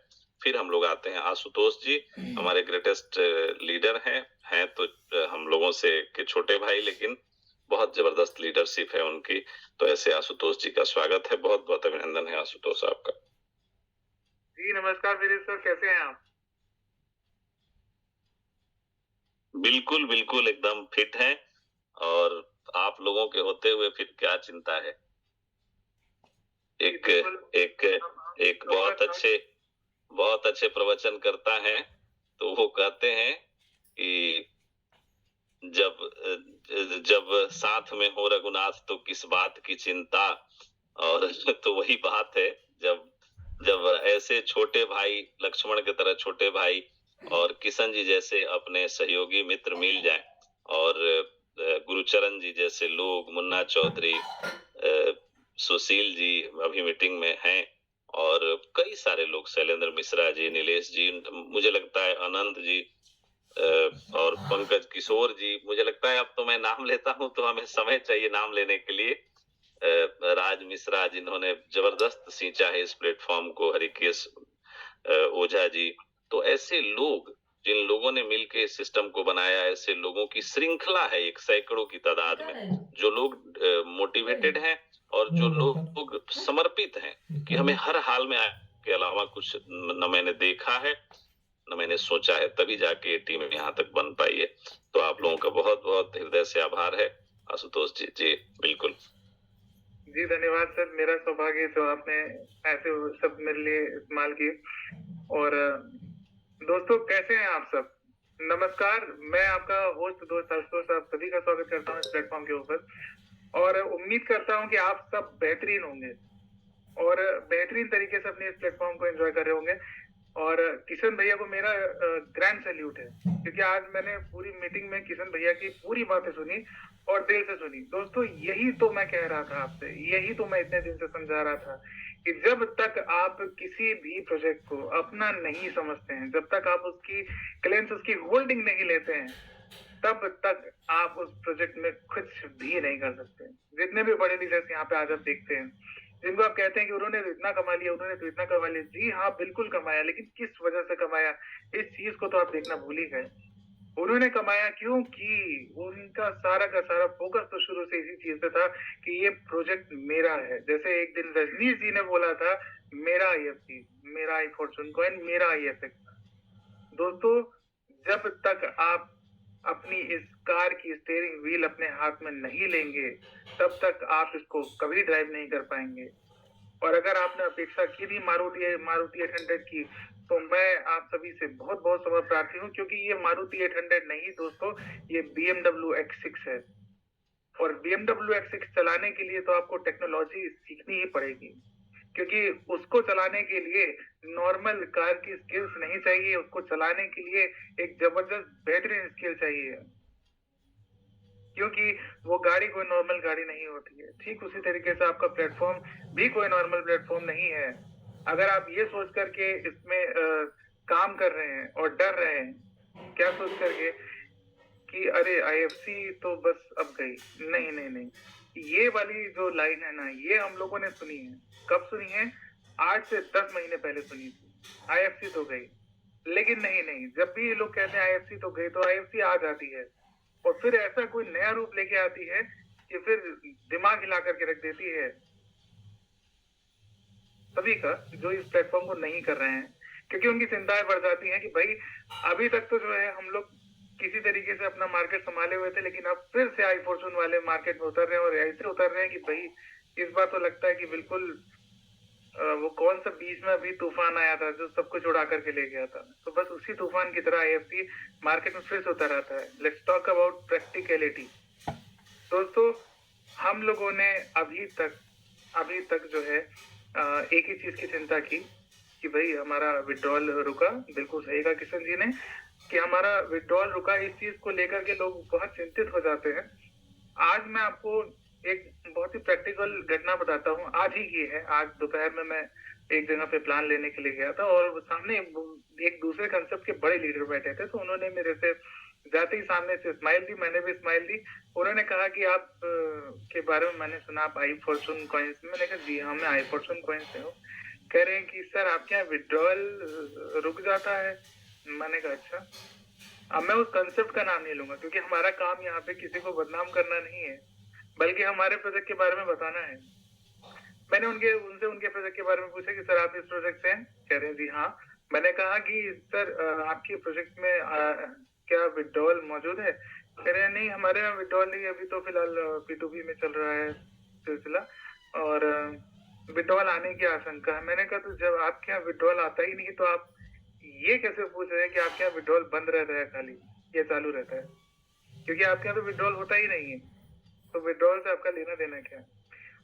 फिर हम लोग आते हैं। आशुतोष जी हमारे ग्रेटेस्ट लीडर हैं तो हम लोगों से के छोटे भाई, लेकिन बहुत जबरदस्त लीडरशिप है उनकी। तो ऐसे आशुतोष जी का स्वागत है, बहुत बहुत अभिनंदन है आशुतोष आपका। जी नमस्कार वीरेश सर, कैसे हैं आप? बिल्कुल बिल्कुल एकदम फिट है, और आप लोगों के होते हुए फिर क्या चिंता है। एक एक एक बहुत अच्छे प्रवचन करता है, तो वो कहते हैं कि जब जब साथ में हो रघुनाथ तो किस बात की चिंता। और तो वही बात है, जब जब ऐसे छोटे भाई, लक्ष्मण की तरह छोटे भाई और किशन जी जैसे अपने सहयोगी मित्र मिल जाएं, और गुरुचरण जी जैसे लोग, मुन्ना चौधरी, सुशील जी अभी मीटिंग में हैं, और कई सारे लोग, शैलेंद्र मिश्रा जी, नीलेश जी, मुझे लगता है आनंद जी, और पंकज किशोर जी, मुझे लगता है अब तो मैं नाम लेता हूं तो हमें समय चाहिए नाम लेने के लिए। राज मिश्रा जिन्होंने जबरदस्त सींचा है इस प्लेटफॉर्म को, हरिकेश ओझा जी। तो ऐसे लोग, जिन लोगों ने मिलकर इस सिस्टम को बनाया, ऐसे लोगों की श्रृंखला है, एक सैकड़ों की तादाद में, जो लोग मोटिवेटेड हैं और जो लोग समर्पित हैं कि हमें हर हाल में के अलावा कुछ न मैंने देखा है न मैंने सोचा है, तभी जाके ये टीम यहाँ तक बन पाई है। तो आप लोगों का बहुत बहुत हृदय से आभार है आशुतोष जी। जी बिल्कुल जी धन्यवाद सर, मेरा सौभाग्य तो आपने ऐसे शब्द मेरे लिए इस्तेमाल किए। और दोस्तों कैसे हैं आप सब? नमस्कार, मैं आपका होस्ट दोस्त आशुतोष, आप सभी का स्वागत करता हूँ इस प्लेटफॉर्म के ऊपर, और उम्मीद करता हूँ कि आप सब बेहतरीन होंगे और बेहतरीन तरीके से अपने इस प्लेटफॉर्म को एंजॉय कर रहे होंगे। और किशन भैया को मेरा ग्रैंड सैल्यूट है, क्योंकि आज मैंने पूरी मीटिंग में किशन भैया की पूरी बातें सुनी और दिल से सुनी। दोस्तों यही तो मैं कह रहा था आपसे, यही तो मैं इतने दिन से समझा रहा था कि जब तक आप किसी भी प्रोजेक्ट को अपना नहीं समझते हैं, जब तक आप उसकी क्लेम्स, उसकी होल्डिंग नहीं लेते हैं, तब तक आप उस प्रोजेक्ट में कुछ भी नहीं कर सकते। जितने भी बड़े लीडर्स यहाँ पे आज आप देखते हैं, जिनको आप कहते हैं कि उन्होंने तो इतना कमा लिया, उन्होंने तो इतना कमा लिया, जी हाँ बिल्कुल कमाया, लेकिन किस वजह से कमाया इस चीज को तो आप देखना भूल ही गए। उन्होंने कमाया क्योंकि उनका सारा का सारा फोकस तो शुरू से इसी चीज पे था कि ये प्रोजेक्ट मेरा है। जैसे एक दिन रजनीश जी ने बोला था, मेरा IFC, मेरा आई फॉर्चून कॉइन, मेरा IFX। दोस्तों, जब तक आप अपनी इस कार की स्टीयरिंग व्हील अपने हाथ में नहीं लेंगे, तब तक आप इसको कभी ड्राइव नहीं कर पाएंगे। और अगर आपने अपेक्षा की थी मारुति 800 की, तो मैं आप सभी से बहुत बहुत क्षमा प्रार्थी हूँ, क्योंकि ये मारुति 800 नहीं दोस्तों, ये BMW X6 है। और BMW X6 चलाने के लिए तो आपको टेक्नोलॉजी सीखनी ही पड़ेगी, क्योंकि उसको चलाने के लिए नॉर्मल कार की स्किल्स नहीं चाहिए, उसको चलाने के लिए एक जबरदस्त बेहतरीन स्किल चाहिए, क्योंकि वो गाड़ी कोई नॉर्मल गाड़ी नहीं होती है। ठीक उसी तरीके से आपका प्लेटफॉर्म भी कोई नॉर्मल प्लेटफॉर्म नहीं है। अगर आप ये सोच करके इसमें काम कर रहे हैं और डर रहे हैं, क्या सोच करके कि अरे IFC तो बस अब गई, नहीं नहीं नहीं, ये वाली जो लाइन है ना, ये हम लोगों ने सुनी है। कब सुनी है? 8 से 10 महीने पहले सुनी थी। IFC तो गई, लेकिन नहीं नहीं, जब भी ये लोग कहते हैं IFC तो गई, तो IFC आ जाती है और फिर ऐसा कोई नया रूप लेके आती है कि फिर दिमाग हिला करके रख देती है सभी का, जो इस प्लेटफॉर्म को नहीं कर रहे हैं, क्योंकि उनकी चिंताएं बढ़ जाती हैं कि भाई अभी तक तो जो है हम लोग किसी तरीके से अपना मार्केट संभाले हुए थे, लेकिन अब फिर से आई फॉर्चून वाले मार्केट में उतर रहे हैं और ऐसे उतर रहे हैं कि भाई इस बार तो लगता है कि बिल्कुल वो कौन सा बीच में अभी तूफान आया था जो सब कुछ उड़ा करके ले गया था, तो बस उसी तूफान की तरह IFC मार्केट में फिर से उतर आता है। Let's talk about practicality. दोस्तों, हम लोगों ने अभी तक जो है एक ही चीज की चिंता की कि भाई हमारा विड्रॉल रुका। बिल्कुल सही कहा किशन जी ने कि हमारा विड्रॉल रुका। इस चीज को लेकर के लोग बहुत चिंतित हो जाते हैं। आज मैं आपको एक बहुत ही प्रैक्टिकल घटना बताता हूँ। आज ही की है। आज दोपहर में मैं एक जगह पे प्लान लेने के लिए गया था और सामने एक दूसरे कंसेप्ट के बड़े लीडर बैठे थे, तो उन्होंने मेरे से जाते ही सामने से स्माइल दी, मैंने भी स्माइल दी। उन्होंने कहा कि आप के बारे में मैंने सुना, आप आई फॉर्चून कॉइन्स में। मैंने कहा जी हाँ, मैं आई फॉर्चून कॉइन्स से हूँ। कह रहे हैं कि सर आपके यहाँ विड्रॉल रुक जाता है। मैंने कहा अच्छा। अब मैं उस कंसेप्ट का नाम नहीं लूंगा, क्योंकि हमारा काम यहाँ पे किसी को बदनाम करना नहीं है, बल्कि हमारे प्रोजेक्ट के बारे में बताना है। मैंने उनसे उनके प्रोजेक्ट के बारे में पूछा कि सर आप इस प्रोजेक्ट से हैं? कह रहे हैं जी हाँ। मैंने कहा कि सर आपके प्रोजेक्ट में क्या विड्रॉल मौजूद है? कह रहे हैं नहीं, हमारे यहाँ विड्रॉल नहीं है, अभी तो फिलहाल P2P में चल रहा है सिलसिला और विड्रॉल आने की आशंका है। मैंने कहा तो जब आपके यहाँ विड्रॉल आता ही नहीं तो आप ये कैसे पूछ रहे हैं कि आपके यहाँ विड्रॉल बंद रहता है, खाली ये चालू रहता है? क्योंकि आपके यहाँ तो विड्रॉल होता ही नहीं है, तो विड्रॉल से आपका लेना देना क्या है?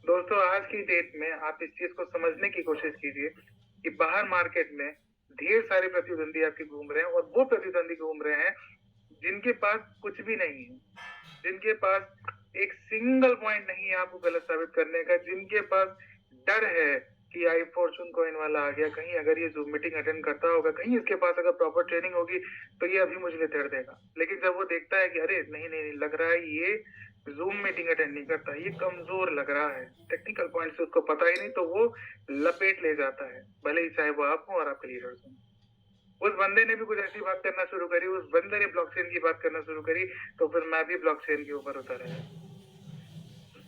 दोस्तों, आज की डेट में आप इस चीज को समझने की कोशिश कीजिए कि बाहर मार्केट में ढेर सारे प्रतिद्वंदी आपके घूम रहे हैं, और वो प्रतिद्वंदी घूम रहे हैं जिनके पास कुछ भी नहीं है, जिनके पास एक सिंगल पॉइंट नहीं है आपको गलत साबित करने का, जिनके पास डर है कि आई फॉर्चून कॉइन वाला आ गया, कहीं अगर ये जूम मीटिंग अटेंड करता होगा, कहीं इसके पास अगर प्रॉपर ट्रेनिंग होगी तो ये अभी मुझे तेड़ देगा। लेकिन जब वो देखता है कि अरे नहीं नहीं, लग रहा है ये जूम मीटिंग अटेंड नहीं करता, ये कमजोर लग रहा है, टेक्निकल पॉइंट से उसको पता ही नहीं, तो वो लपेट ले जाता है, भले ही चाहे वो आप हो और आपके लीडर्स हो। उस बंदे ने भी कुछ ऐसी बात करना शुरू करी, उस बंदे ने ब्लॉकचेन की बात करना शुरू करी, तो फिर मैं भी ब्लॉकचेन के ऊपर उतर आया।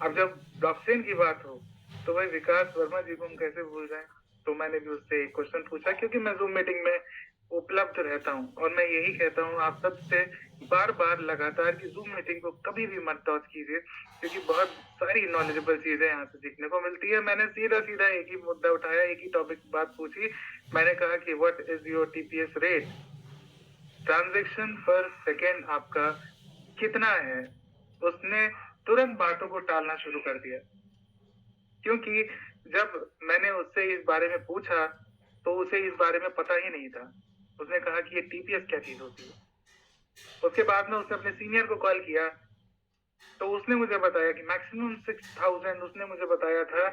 अब जब ब्लॉकचेन की बात हो तो भाई विकास वर्मा जी को हम कैसे भूल जाएं? तो मैंने भी उससे एक क्वेश्चन पूछा, क्योंकि मैं जूम मीटिंग में उपलब्ध रहता हूं, और मैं यही कहता हूं आप सबसे बार बार लगातार कि जूम मीटिंग को कभी भी मत टॉच कीजिए, क्योंकि बहुत सारी नॉलेजेबल चीजें यहाँ से सीखने को मिलती है। मैंने सीधा सीधा एक ही मुद्दा उठाया, एक ही टॉपिक बात पूछी। मैंने कहा कि what is your TPS rate, transaction पर सेकेंड आपका कितना है? उसने तुरंत बातों को टालना शुरू कर दिया, क्योंकि जब मैंने उससे इस बारे में पूछा तो उसे इस बारे में पता ही नहीं था। उसने कहा कि ये TPS क्या चीज होती है। उसके बाद में उसने अपने सीनियर को कॉल किया, तो उसने मुझे बताया कि मैक्सिमम 6000 उसने मुझे बताया था।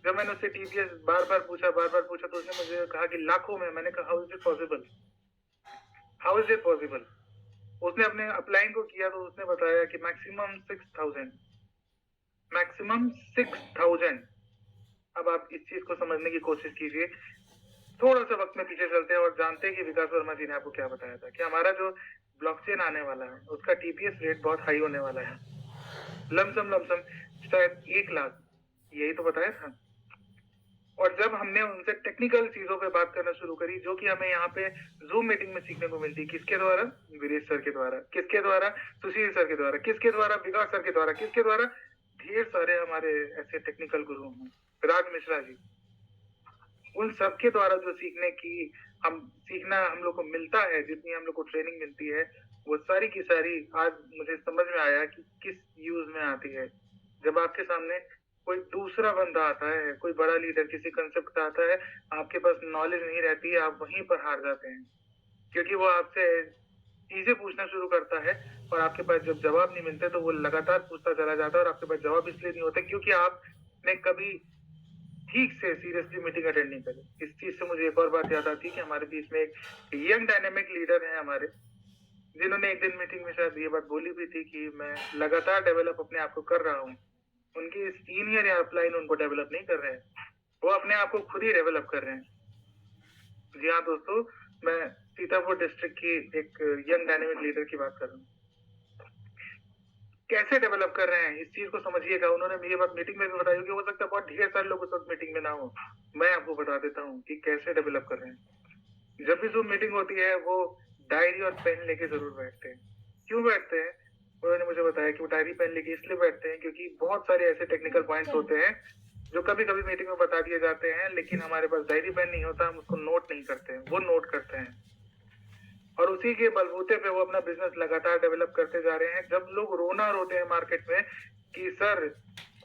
जब मैंने उससे TPS बार बार पूछा तो उसने मुझे कहा कि लाखों में। मैंने कहा how is it possible, how is it possible? उसने अपने अपलाइन को किया तो उसने बताया कि मैक्सिमम 6000, मैक्सिमम 6000। अब आप इस चीज को समझने की कोशिश कीजिए। थोड़ा सा वक्त में पीछे चलते हैं और जानते हैं कि विकास वर्मा जी ने आपको क्या बताया था कि हमारा जो ब्लॉकचेन आने वाला है उसका TPS रेट बहुत हाई होने वाला है, लमसम शायद 1 लाख, यही तो बताया था। और जब हमने उनसे टेक्निकल चीजों पे बात करना शुरू करी, जो कि हमें यहाँ पे जूम मीटिंग में सीखने को मिलती, किसके द्वारा? वीरेश सर के द्वारा। किसके द्वारा? सुशील सर के द्वारा। किसके द्वारा? विकास सर के द्वारा। किसके द्वारा? ढेर सारे हमारे ऐसे टेक्निकल गुरु हैं, राज मिश्रा जी। उन सबके द्वारा जो सीखना हम लोग को मिलता है, जितनी हम लोग को ट्रेनिंग मिलती है, वो सारी की सारी आज मुझे समझ में आया कि किस यूज में आती है। जब आपके सामने कोई दूसरा बंदा आता है, कोई बड़ा लीडर किसी कंसेप्ट का आता है, आपके पास नॉलेज नहीं रहती है, आप वहीं पर हार जाते हैं, क्योंकि वो आपसे चीजें पूछना शुरू करता है और आपके पास जब जवाब नहीं मिलते तो वो लगातार पूछता चला जाता है, और आपके पास जवाब इसलिए नहीं होते क्योंकि आपने कभी ठीक से सीरियसली मीटिंग अटेंड नहीं करी। इस चीज से मुझे एक और बात याद आती है कि हमारे बीच में एक यंग डायनेमिक लीडर है हमारे, जिन्होंने एक दिन मीटिंग में शायद ये बात बोली भी थी कि मैं लगातार डेवलप अपने आप को कर रहा हूँ। उनकी सीनियर या अपलाइन उनको डेवलप नहीं कर रहे हैं, वो अपने आप को खुद ही डेवलप कर रहे हैं। जी हाँ दोस्तों, मैं सीतापुर डिस्ट्रिक्ट की एक यंग डायनेमिक लीडर की बात कर रहा हूँ। कैसे डेवलप कर रहे हैं इस चीज को समझिएगा। उन्होंने ये बात मीटिंग में भी बताई कि हो सकता है बहुत ढेर सारे लोग उस वक्त मीटिंग में ना हो, मैं आपको बता देता हूँ कि कैसे डेवलप कर रहे हैं। जब भी जूम मीटिंग होती है वो डायरी और पेन लेके जरूर बैठते हैं। क्यों बैठते हैं? उन्होंने मुझे बताया कि वो डायरी पेन लेके इसलिए बैठते हैं क्योंकि बहुत सारे ऐसे टेक्निकल पॉइंट्स होते हैं जो कभी कभी मीटिंग में बता दिए जाते हैं, लेकिन हमारे पास डायरी पेन नहीं होता, हम उसको नोट नहीं करते हैं, वो नोट करते हैं, और उसी के बलबूते पे वो अपना बिजनेस लगातार डेवलप करते जा रहे हैं। जब लोग रोना रोते हैं मार्केट में कि सर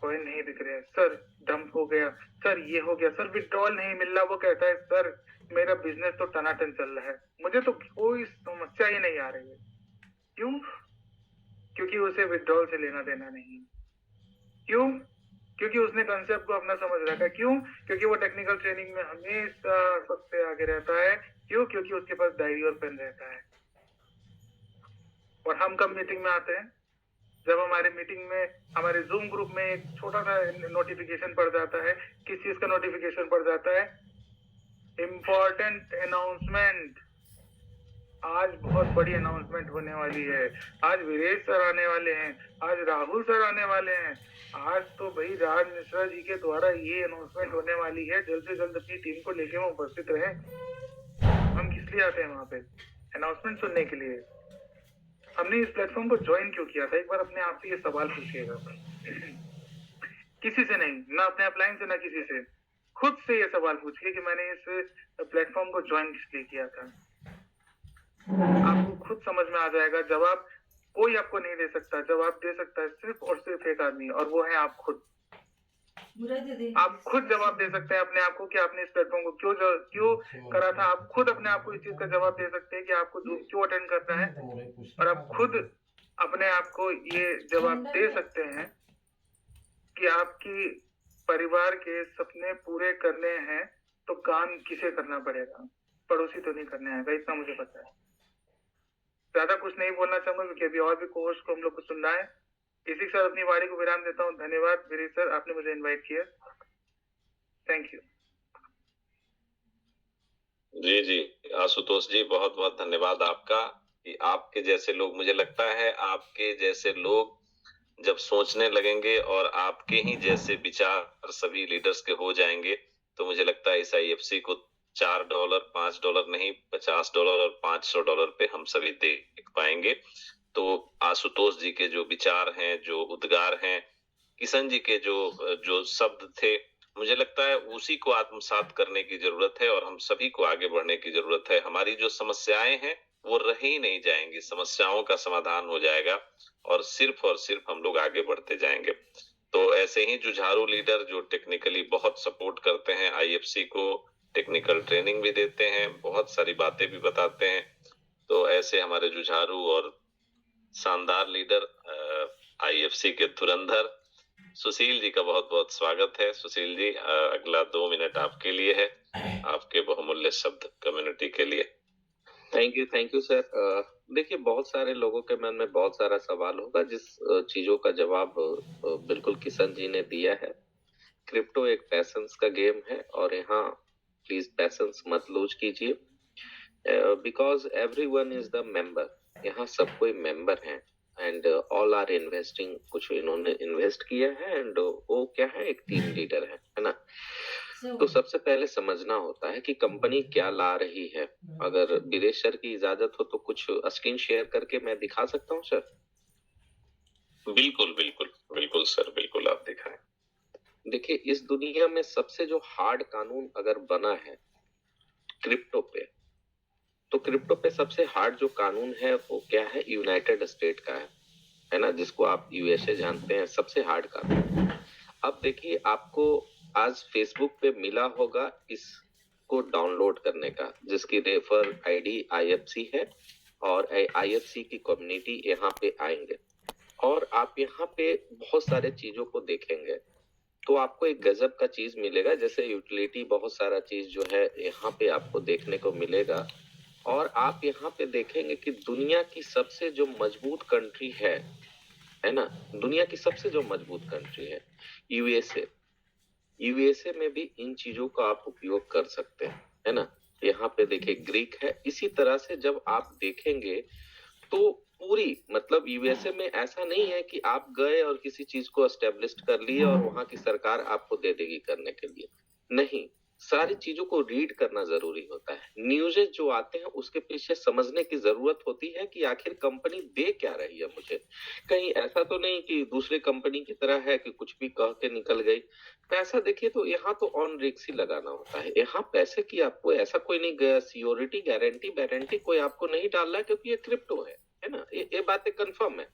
कॉइन नहीं बिक रहे, सर डंप हो गया, सर ये हो गया, सर विड्रॉल नहीं मिल रहा, वो कहता है सर मेरा बिजनेस तो टनाटन चल रहा है, मुझे तो कोई समस्या ही नहीं आ रही है। क्यों? क्योंकि उसे विड्रॉल से लेना देना नहीं। क्यों? क्योंकि उसने कंसेप्ट को अपना समझ रखा है। क्यों? क्योंकि वो टेक्निकल ट्रेनिंग में हमेशा सबसे आगे रहता है। क्यों? क्योंकि उसके पास डायरी और पेन रहता है। और हम कब मीटिंग में आते हैं? जब हमारे मीटिंग में, हमारे जूम ग्रुप में एक छोटा सा नोटिफिकेशन पड़ जाता है। किस चीज का नोटिफिकेशन पड़ जाता है? Important announcement. आज बहुत बड़ी अनाउंसमेंट होने वाली है, आज वीरेश सर आने वाले हैं, आज राहुल सर आने वाले हैं, आज तो भाई राज मिश्रा जी के द्वारा ये अनाउंसमेंट होने वाली है, जल्द से जल्द अपनी टीम को लेके वहां उपस्थित रहे। हम किस लिए आते हैं वहां पे? अनाउंसमेंट सुनने के लिए। हमने इस प्लेटफॉर्म को ज्वाइन क्यों किया था? एक बार अपने आप से ये सवाल पूछिएगा। किसी से नहीं, ना अपने अपलाइन से, ना किसी से, खुद से ये सवाल पूछिए कि मैंने इस प्लेटफॉर्म को ज्वाइन किस लिए किया था। आपको खुद समझ में आ जाएगा। जवाब कोई आपको नहीं दे सकता, जवाब दे सकता है सिर्फ और सिर्फ एक आदमी, और वो है आप खुद। आप खुद जवाब दे सकते हैं अपने आप को कि आपने इस प्लेटफॉर्म को क्यों करा था। आप खुद अपने आप को इस चीज का जवाब दे सकते हैं कि आपको क्यों अटेंड करना है, और आप खुद अपने आप को ये जवाब दे सकते हैं कि आपकी परिवार के सपने पूरे करने हैं तो काम किसे करना पड़ेगा, पड़ोसी तो नहीं करने आएगा, इतना मुझे पता है। ज्यादा कुछ नहीं बोलना चाहूंगा क्योंकि अभी और भी कोर्स को हम लोग को सुनना है। इसी के साथ अपनी वाणी को विराम देता हूँ। धन्यवाद वीरेश सर, आपने मुझे इनवाइट किया। Thank you. जी जी आशुतोष जी, बहुत बहुत धन्यवाद आपका कि आपके जैसे लोग, मुझे लगता है आपके जैसे लोग जब सोचने लगेंगे और आपके ही जैसे विचार सभी लीडर्स के हो जाएंगे, तो मुझे लगता है इस IFC को $4, $5 नहीं, $50 और $500 पे हम सभी देख पाएंगे। तो आशुतोष जी के जो विचार हैं, जो उद्गार हैं, किशन जी के जो शब्द थे, मुझे लगता है उसी को आत्मसात करने की जरूरत है और हम सभी को आगे बढ़ने की जरूरत है। हमारी जो समस्याएं हैं वो रह ही नहीं जाएंगी, समस्याओं का समाधान हो जाएगा और सिर्फ हम लोग आगे बढ़ते जाएंगे। तो ऐसे ही जुझारू लीडर जो टेक्निकली बहुत सपोर्ट करते हैं IFC को, टेक्निकल ट्रेनिंग भी देते हैं, बहुत सारी बातें भी बताते हैं, तो ऐसे हमारे जुझारू और शानदार लीडर IFC के धुरंधर सुशील जी का बहुत बहुत स्वागत है। सुशील जी, अगला 2 मिनट आपके लिए है, आपके बहुमूल्य शब्द कम्युनिटी के लिए। Thank you sir. देखिए, बहुत सारे लोगों के मन में बहुत सारा सवाल होगा, जिस चीजों का जवाब बिल्कुल किशन जी ने दिया है। क्रिप्टो एक पैशंस का गेम है और यहाँ प्लीज पैशंस मत लूज कीजिए, because everyone is the member. यहाँ सब कोई मेंबर हैं एंड ऑल आर इन्वेस्टिंग। कुछ इन्होंने इन्वेस्ट किया है एंड वो क्या है, एक टीम लीडर है ना। तो सबसे पहले समझना होता है कि कंपनी क्या ला रही है। अगर वीरेश सर की इजाजत हो तो कुछ स्क्रीन शेयर करके मैं दिखा सकता हूँ सर। बिल्कुल बिल्कुल बिल्कुल सर, बिल्कुल आप दिखाएं। देखिए, इस दुनिया में सबसे जो हार्ड कानून अगर बना है क्रिप्टो पे, तो क्रिप्टो पे सबसे हार्ड जो कानून है वो क्या है, यूनाइटेड स्टेट का है ना, जिसको आप यूएसए जानते हैं, सबसे हार्ड कानून। अब देखिए, आपको आज फेसबुक पे मिला होगा इसको डाउनलोड करने का, जिसकी रेफर आईडी आईएफसी है, और आईएफसी की कम्युनिटी यहाँ पे आएंगे और आप यहाँ पे बहुत सारे चीजों को देखेंगे, तो आपको एक गजब का चीज मिलेगा। जैसे यूटिलिटी, बहुत सारा चीज जो है यहाँ पे आपको देखने को मिलेगा, और आप यहाँ पे देखेंगे कि दुनिया की सबसे जो मजबूत कंट्री है ना, दुनिया की सबसे जो मजबूत कंट्री है यूएसए। यूएसए में भी इन चीजों का आप उपयोग कर सकते हैं, है ना। यहाँ पे देखिए ग्रीक है। इसी तरह से जब आप देखेंगे तो पूरी, मतलब यूएसए में ऐसा नहीं है कि आप गए और किसी चीज को एस्टेब्लिश कर लिए और वहां की सरकार आपको दे देगी करने के लिए, नहीं। सारी चीजों को रीड करना जरूरी होता है। न्यूज़ेस जो आते हैं उसके पीछे समझने की जरूरत होती है कि आखिर कंपनी दे क्या रही है मुझे। कहीं ऐसा तो नहीं कि दूसरे कंपनी की तरह है कि कुछ भी कह के निकल गई। पैसा देखिए तो यहाँ तो ऑन रिस्क ही लगाना होता है। यहाँ पैसे की आपको ऐसा कोई नहीं, सियोरिटी गारंटी वारंटी कोई आपको नहीं डाल रहा है, क्योंकि ये क्रिप्टो है ना, ये बातें कंफर्म है।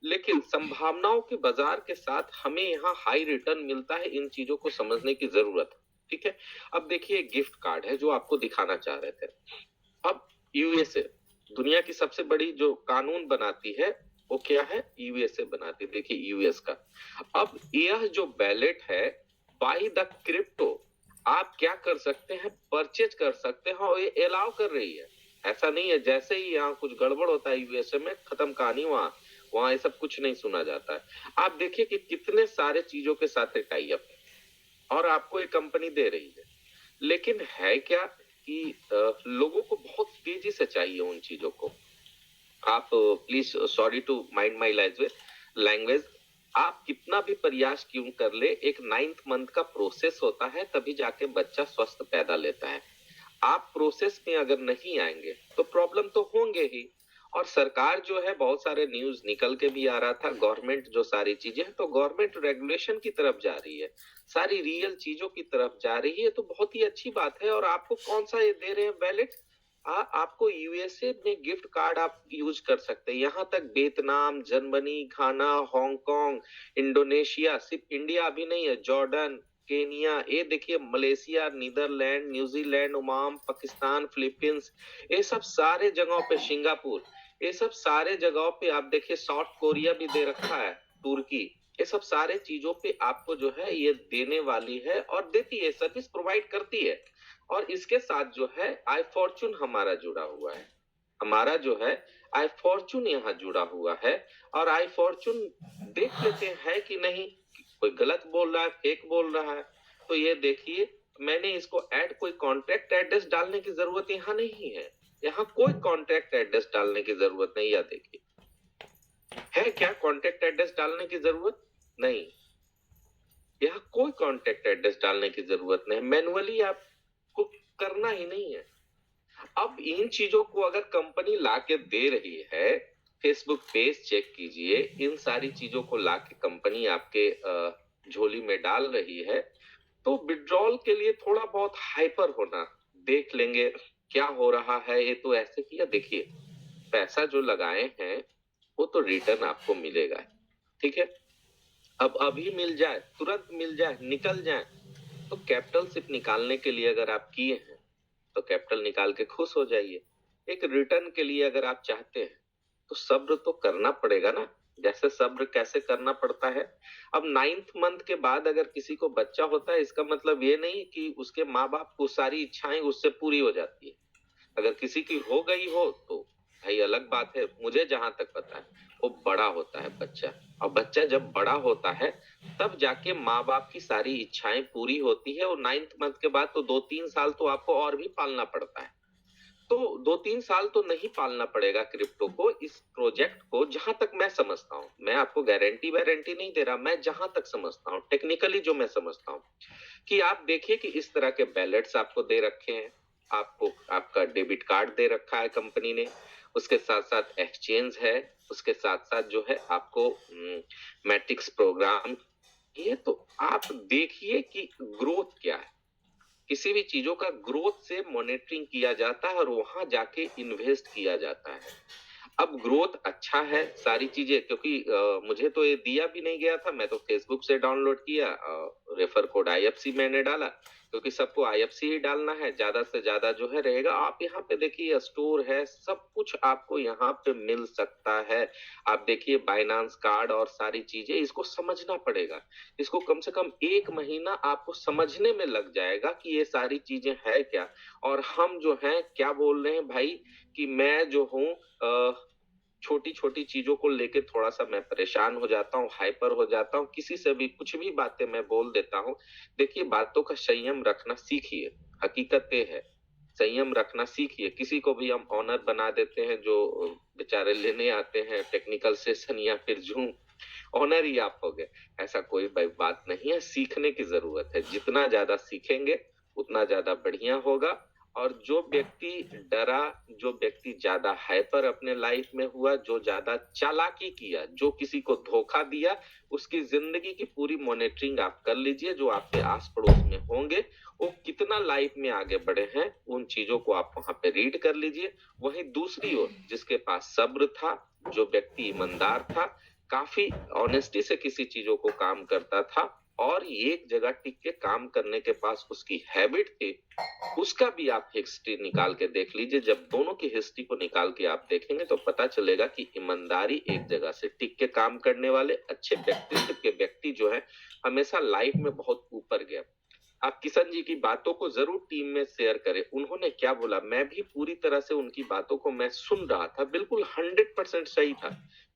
लेकिन संभावनाओं के बाजार के साथ हमें यहाँ हाई रिटर्न मिलता है, इन चीजों को समझने की जरूरत है। ठीक है, अब देखिए गिफ्ट कार्ड है जो आपको दिखाना चाह रहे थे। अब यूएसए दुनिया की सबसे बड़ी जो कानून बनाती है वो क्या है, यूएसए बनाती है। देखिए यूएस का, अब यह जो बैलेट है बाय द क्रिप्टो, आप क्या कर सकते हैं, परचेज कर सकते हैं, और ये अलाउ कर रही है। ऐसा नहीं है जैसे ही यहाँ कुछ गड़बड़ होता है यूएसए में, खत्म कहानी, वहां वहां ये सब कुछ नहीं सुना जाता है। आप देखिए कि कितने सारे चीजों के साथ टाई अप है और आपको एक कंपनी दे रही है। लेकिन है क्या कि लोगों को बहुत तेजी से चाहिए उन चीजों को। आप please, sorry to mind my language, आप कितना भी प्रयास क्यों कर ले, एक 9th मंथ का प्रोसेस होता है, तभी जाके बच्चा स्वस्थ पैदा लेता है। आप प्रोसेस में अगर नहीं आएंगे तो प्रॉब्लम तो होंगे ही। और सरकार जो है, बहुत सारे न्यूज निकल के भी आ रहा था, गवर्नमेंट जो सारी चीजें हैं, तो गवर्नमेंट रेगुलेशन की तरफ जा रही है, सारी रियल चीजों की तरफ जा रही है, तो बहुत ही अच्छी बात है। और आपको कौन सा ये दे रहे हैं वैलेट, आपको यूएसए में गिफ्ट कार्ड आप यूज कर सकते हैं। यहाँ तक Vietnam, Germany, Ghana, Hong Kong, Indonesia, सिर्फ इंडिया अभी नहीं है, जॉर्डन, केनिया, ये देखिए Malaysia, Netherlands, New Zealand, Oman, Pakistan, Philippines, ये सब सारे जगहों पे, सिंगापुर, ये सब सारे जगहों पे आप देखिए, साउथ कोरिया भी दे रखा है, तुर्की, ये सब सारे चीजों पे आपको जो है ये देने वाली है और देती है, सर्विस प्रोवाइड करती है। और इसके साथ जो है आई फॉर्चून हमारा जुड़ा हुआ है, हमारा जो है आई फॉर्चून यहाँ जुड़ा हुआ है। और आई फॉर्चून देख लेते हैं कि नहीं कोई गलत बोल रहा है, फेक बोल रहा है, तो ये देखिए मैंने इसको ऐड, कोई कॉन्टैक्ट एड्रेस डालने की जरूरत यहाँ नहीं है, यहाँ कोई कॉन्टैक्ट एड्रेस डालने की जरूरत नहीं। या देखिए, है क्या कॉन्टैक्ट एड्रेस डालने की जरूरत नहीं, यहाँ कोई कॉन्टैक्ट एड्रेस डालने की जरूरत नहीं, मैनुअली आपको करना ही नहीं है। अब इन चीजों को अगर कंपनी लाके दे रही है, फेसबुक पेज चेक कीजिए, इन सारी चीजों को लाके कंपनी आपके झोली में डाल रही है, तो विड्रॉल के लिए थोड़ा बहुत हाइपर होना, देख लेंगे क्या हो रहा है, ये तो ऐसे किया। देखिए पैसा जो लगाए हैं वो तो रिटर्न आपको मिलेगा, ठीक है। अब अभी मिल जाए, तुरंत मिल जाए, निकल जाए, तो कैपिटल सिर्फ निकालने के लिए अगर आप किए हैं तो कैपिटल निकाल के खुश हो जाइए। एक रिटर्न के लिए अगर आप चाहते हैं तो सब्र तो करना पड़ेगा ना, जैसे सब्र कैसे करना पड़ता है। अब 9th मंथ के बाद अगर किसी को बच्चा होता है, इसका मतलब ये नहीं कि उसके माँ बाप को सारी इच्छाएं उससे पूरी हो जाती है। अगर किसी की हो गई हो तो भाई अलग बात है, मुझे जहां तक पता है वो बड़ा होता है बच्चा, और बच्चा जब बड़ा होता है तब जाके माँ बाप की सारी इच्छाएं पूरी होती है। और 9th मंथ के बाद तो 2-3 साल तो आपको और भी पालना पड़ता है। तो 2-3 साल तो नहीं पालना पड़ेगा क्रिप्टो को, इस प्रोजेक्ट को, जहां तक मैं समझता हूँ। मैं आपको गारंटी वारंटी नहीं दे रहा, मैं जहां तक समझता हूँ टेक्निकली जो मैं समझता हूँ कि आप देखिए कि इस तरह के बैलेट्स आपको दे रखे हैं, आपको आपका डेबिट कार्ड दे रखा है कंपनी ने, उसके साथ साथ एक्सचेंज है, उसके साथ साथ जो है आपको मैट्रिक्स प्रोग्राम, ये तो आप देखिए कि ग्रोथ क्या है। किसी भी चीजों का ग्रोथ से मॉनिटरिंग किया जाता है और वहां जाके इन्वेस्ट किया जाता है। अब ग्रोथ अच्छा है, सारी चीजें, क्योंकि मुझे तो ये दिया भी नहीं गया था, मैं तो फेसबुक से डाउनलोड किया, रेफर कोड आईएफसी मैंने डाला, क्योंकि सबको आईएफसी ही डालना है, ज्यादा से ज्यादा जो है रहेगा। आप यहाँ पे देखिए स्टोर है, सब कुछ आपको यहाँ पे मिल सकता है। आप देखिए बाइनांस कार्ड और सारी चीजें, इसको समझना पड़ेगा, इसको कम से कम 1 महीना आपको समझने में लग जाएगा कि ये सारी चीजें है क्या। और हम जो है क्या बोल रहे हैं भाई, कि मैं जो हूँ छोटी छोटी चीजों को लेके थोड़ा सा मैं परेशान हो जाता हूँ, हाइपर हो जाता हूँ, किसी से भी कुछ भी बातें मैं बोल देता हूँ। देखिए बातों का संयम रखना सीखिए, हकीकत ये है, संयम रखना सीखिए। किसी को भी हम ऑनर बना देते हैं, जो बेचारे लेने आते हैं टेक्निकल सेशन या फिर जूम, ऑनर ही आप हो गए, ऐसा कोई बात नहीं है। सीखने की जरूरत है, जितना ज्यादा सीखेंगे उतना ज्यादा बढ़िया होगा। और जो व्यक्ति डरा, जो व्यक्ति ज्यादा हाइपर अपने लाइफ में हुआ, जो ज्यादा चालाकी किया, जो किसी को धोखा दिया, उसकी जिंदगी की पूरी मॉनिटरिंग आप कर लीजिए। जो आपके आस पड़ोस में होंगे वो कितना लाइफ में आगे बढ़े हैं, उन चीजों को आप वहां पे रीड कर लीजिए। वहीं दूसरी ओर जिसके पास सब्र था, जो व्यक्ति ईमानदार था, काफी ऑनेस्टी से किसी चीजों को काम करता था और एक जगह टिक के काम करने के पास उसकी हैबिट थी, उसका भी आप हिस्ट्री निकाल के देख लीजिए। जब दोनों की हिस्ट्री को निकाल के आप देखेंगे तो पता चलेगा कि ईमानदारी, एक जगह से टिक के काम करने वाले अच्छे व्यक्तित्व के व्यक्ति जो है हमेशा लाइफ में बहुत ऊपर गया। आप किशन जी की बातों को जरूर टीम में शेयर करें, उन्होंने क्या बोला, मैं भी पूरी तरह से उनकी बातों को मैं सुन रहा था, बिल्कुल 100% सही था।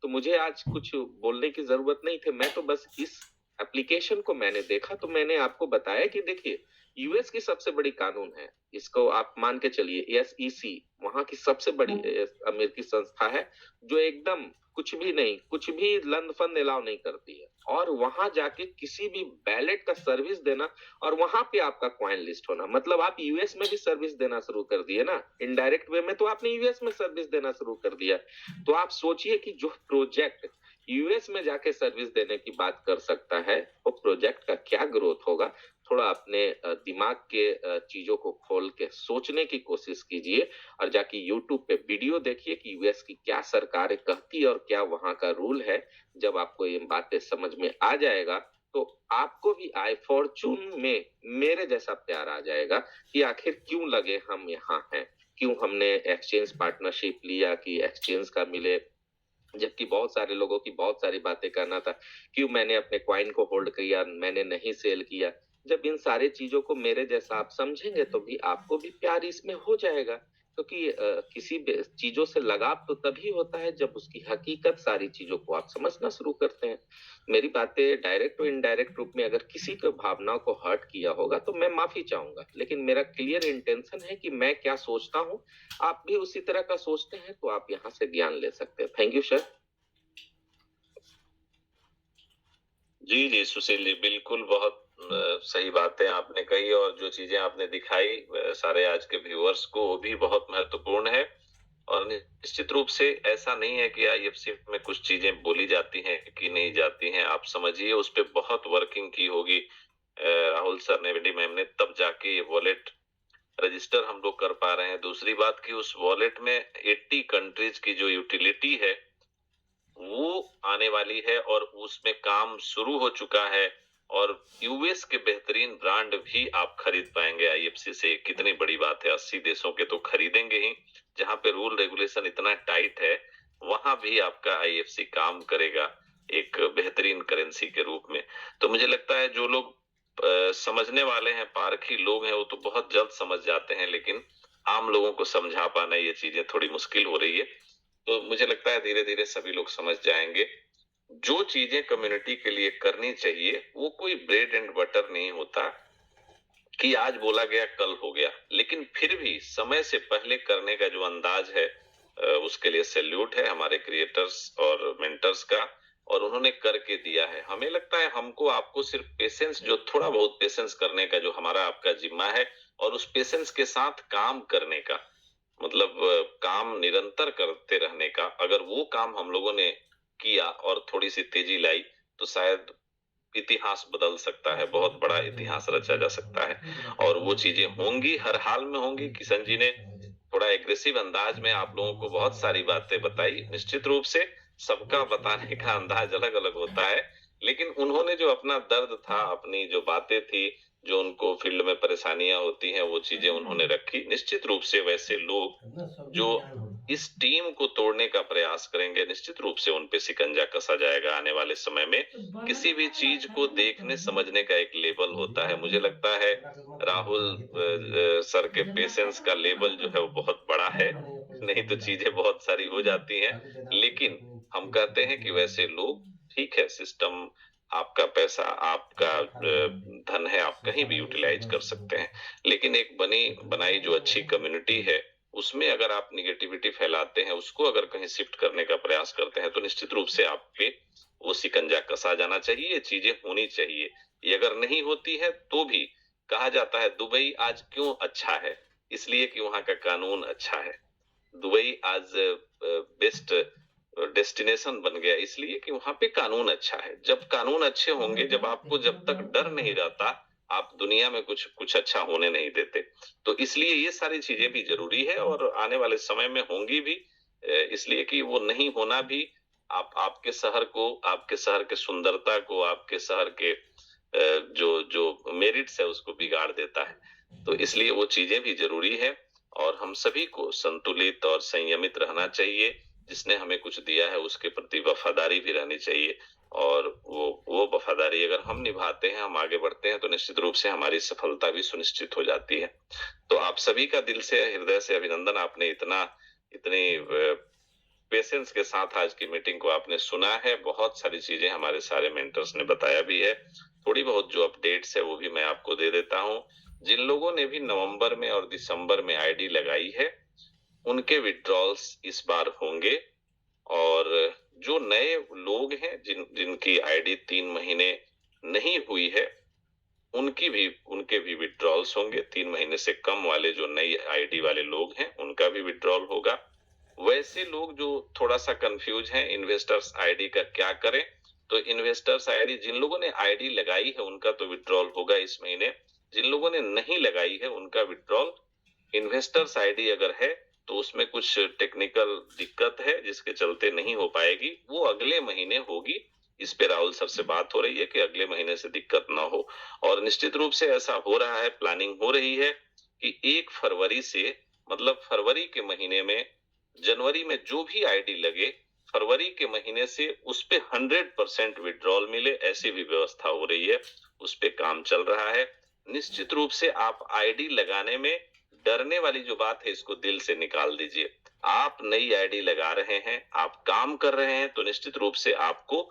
तो मुझे आज कुछ बोलने की जरूरत नहीं थी, मैं तो बस इस एप्लीकेशन को मैंने देखा तो मैंने आपको बताया कि देखिए यूएस की सबसे बड़ी कानून है, इसको आप मान के चलिए, एसईसी वहां की सबसे बड़ी अमेरिकी संस्था है, जो एकदम कुछ भी नहीं, कुछ भी लंद फंद अलाउ नहीं करती है। और वहां जाके किसी भी बैलेट का सर्विस देना और वहां पे आपका कॉइन लिस्ट होना, मतलब आप यूएस में भी सर्विस देना शुरू कर दिए ना, इनडायरेक्ट वे में तो आपने यूएस में सर्विस देना शुरू कर दिया। तो आप सोचिए कि जो प्रोजेक्ट यूएस में जाके सर्विस देने की बात कर सकता है, वो प्रोजेक्ट का क्या ग्रोथ होगा। थोड़ा अपने दिमाग के चीजों को खोल के सोचने की कोशिश कीजिए और जाके यूट्यूब पे वीडियो देखिए कि यूएस की क्या सरकार कहती है और क्या वहां का रूल है। जब आपको ये बातें समझ में आ जाएगा तो आपको भी आई फॉर्चून में मेरे जैसा प्यार आ जाएगा कि आखिर क्यों लगे हम यहाँ हैं, क्यों हमने एक्सचेंज पार्टनरशिप लिया कि एक्सचेंज का मिले, जबकि बहुत सारे लोगों की बहुत सारी बातें करना था, क्यों मैंने अपने कॉइन को होल्ड किया, मैंने नहीं सेल किया। जब इन सारे चीजों को मेरे जैसा आप समझेंगे तो भी आपको भी प्यार इसमें हो जाएगा, क्योंकि किसी भी चीजों से लगाव तो तभी होता है जब उसकी हकीकत, सारी चीजों को आप समझना शुरू करते हैं। मेरी बातें डायरेक्ट और इनडायरेक्ट रूप में अगर किसी के भावनाओं को हर्ट किया होगा तो मैं माफी चाहूंगा, लेकिन मेरा क्लियर इंटेंशन है कि मैं क्या सोचता हूँ, आप भी उसी तरह का सोचते हैं तो आप यहाँ से ज्ञान ले सकते हैं। Thank you sir. जी जी सुशील जी, बिल्कुल बहुत सही बातें आपने कही और जो चीजें आपने दिखाई सारे आज के व्यूअर्स को, वो भी बहुत महत्वपूर्ण है। और निश्चित रूप से ऐसा नहीं है कि आईएफसी में कुछ चीजें बोली जाती हैं कि नहीं जाती हैं, आप समझिए उस पर बहुत वर्किंग की होगी राहुल सर ने, वेडी मैम ने, तब जाके ये वॉलेट रजिस्टर हम लोग कर पा रहे हैं। दूसरी बात कि उस वॉलेट में 80 कंट्रीज की जो यूटिलिटी है वो आने वाली है और उसमें काम शुरू हो चुका है। और यूएस के बेहतरीन ब्रांड भी आप खरीद पाएंगे आईएफसी से, कितनी बड़ी बात है। 80 देशों के तो खरीदेंगे ही, जहां पे रूल रेगुलेशन इतना टाइट है वहां भी आपका आईएफसी काम करेगा एक बेहतरीन करेंसी के रूप में। तो मुझे लगता है जो लोग समझने वाले हैं, पारखी लोग हैं, वो तो बहुत जल्द समझ जाते हैं, लेकिन आम लोगों को समझा पाना ये चीजें थोड़ी मुश्किल हो रही है। तो मुझे लगता है धीरे धीरे सभी लोग समझ जाएंगे। जो चीजें कम्युनिटी के लिए करनी चाहिए वो कोई ब्रेड एंड बटर नहीं होता, कि आज बोला गया कल हो गया, लेकिन फिर भी समय से पहले करने का जो अंदाज है उसके लिए सैल्यूट है हमारे क्रिएटर्स और मेंटर्स का, और उन्होंने करके दिया है। हमें लगता है हमको आपको सिर्फ पेशेंस, जो थोड़ा बहुत पेशेंस करने का जो हमारा आपका जिम्मा है, और उस पेशेंस के साथ काम करने का, मतलब काम निरंतर करते रहने का, अगर वो काम हम लोगों ने किया और थोड़ी सी तेजी लाई तो शायद इतिहास बदल सकता है, बहुत बड़ा इतिहास रचा जा सकता है। और वो चीजें होंगी, हर हाल में होंगी। किशन जी ने थोड़ा एग्रेसिव अंदाज में आप लोगों को बहुत सारी बातें बताई। निश्चित रूप से सबका बताने का अंदाज अलग अलग होता है, लेकिन उन्होंने जो अपना दर्द था, अपनी जो बातें थी, जो उनको फील्ड में परेशानियां होती हैं, वो चीजें उन्होंने रखी। निश्चित रूप से वैसे लोग जो इस टीम को तोड़ने का प्रयास करेंगे, निश्चित रूप से उन पे शिकंजा कसा जाएगा आने वाले समय में। किसी भी चीज को देखने समझने का एक लेवल होता है। मुझे लगता है राहुल सर के पेशेंस का लेवल जो है वो बहुत बड़ा है, नहीं तो चीजें बहुत सारी हो जाती हैं। लेकिन हम कहते हैं कि वैसे लोग, ठीक है, सिस्टम, आपका पैसा, आपका धन है, आप कहीं भी यूटिलाइज कर सकते हैं, लेकिन एक बनी बनाई जो अच्छी कम्युनिटी है, उसमें अगर आप निगेटिविटी फैलाते हैं, उसको अगर कहीं शिफ्ट करने का प्रयास करते हैं, तो निश्चित रूप से आप पे वो शिकंजा कसा जाना चाहिए। ये चीजें होनी चाहिए। ये अगर नहीं होती है तो भी कहा जाता है दुबई आज क्यों अच्छा है, इसलिए कि वहां का कानून अच्छा है। दुबई आज बेस्ट डेस्टिनेशन बन गया इसलिए कि वहां पे कानून अच्छा है। जब कानून अच्छे होंगे, जब आपको जब तक डर नहीं रहता, आप दुनिया में कुछ कुछ अच्छा होने नहीं देते। तो इसलिए ये सारी चीजें भी जरूरी है और आने वाले समय में होंगी भी, इसलिए कि वो नहीं होना भी आप आपके शहर को, आपके शहर के सुंदरता को, आपके शहर के जो जो मेरिट्स है उसको बिगाड़ देता है। तो इसलिए वो चीजें भी जरूरी है, और हम सभी को संतुलित और संयमित रहना चाहिए। जिसने हमें कुछ दिया है उसके प्रति वफादारी भी रहनी चाहिए, और वो वफादारी अगर हम निभाते हैं, हम आगे बढ़ते हैं, तो निश्चित रूप से हमारी सफलता भी सुनिश्चित हो जाती है। तो आप सभी का दिल से, हृदय से अभिनंदन। आपने इतनी पेशेंस के साथ आज की मीटिंग को आपने सुना है। बहुत सारी चीजें हमारे सारे मेंटर्स ने बताया भी है। थोड़ी बहुत जो अपडेट्स है वो भी मैं आपको दे देता हूँ। जिन लोगों ने भी नवंबर में और दिसंबर में आईडी लगाई है, उनके विड्रॉल्स इस बार होंगे। और जो नए लोग हैं, जिनकी आईडी 3 महीने नहीं हुई है, उनके भी विड्रॉल्स होंगे। 3 महीने से कम वाले जो नई आईडी वाले लोग हैं, उनका भी विड्रॉल होगा। वैसे लोग जो थोड़ा सा कंफ्यूज हैं इन्वेस्टर्स आईडी का क्या करें, तो इन्वेस्टर्स आईडी जिन लोगों ने आईडी लगाई है उनका तो विड्रॉल होगा इस महीने। जिन लोगों ने नहीं लगाई है उनका विड्रॉल, इन्वेस्टर्स आईडी अगर है तो उसमें कुछ टेक्निकल दिक्कत है जिसके चलते नहीं हो पाएगी, वो अगले महीने होगी। इस पे राहुल सर से बात हो रही है कि अगले महीने से दिक्कत ना हो, और निश्चित रूप से ऐसा हो रहा है, प्लानिंग हो रही है कि 1 फरवरी से, मतलब फरवरी के महीने में, जनवरी में जो भी आईडी लगे, फरवरी के महीने से उस पे 100% विड्रॉल मिले, ऐसी भी व्यवस्था हो रही है। उस पे काम चल रहा है। निश्चित रूप से आप आईडी लगाने में डरने वाली जो बात है, इसको दिल से निकाल दीजिए। आप नई आईडी लगा रहे हैं, आप काम कर रहे हैं, तो निश्चित रूप से आपको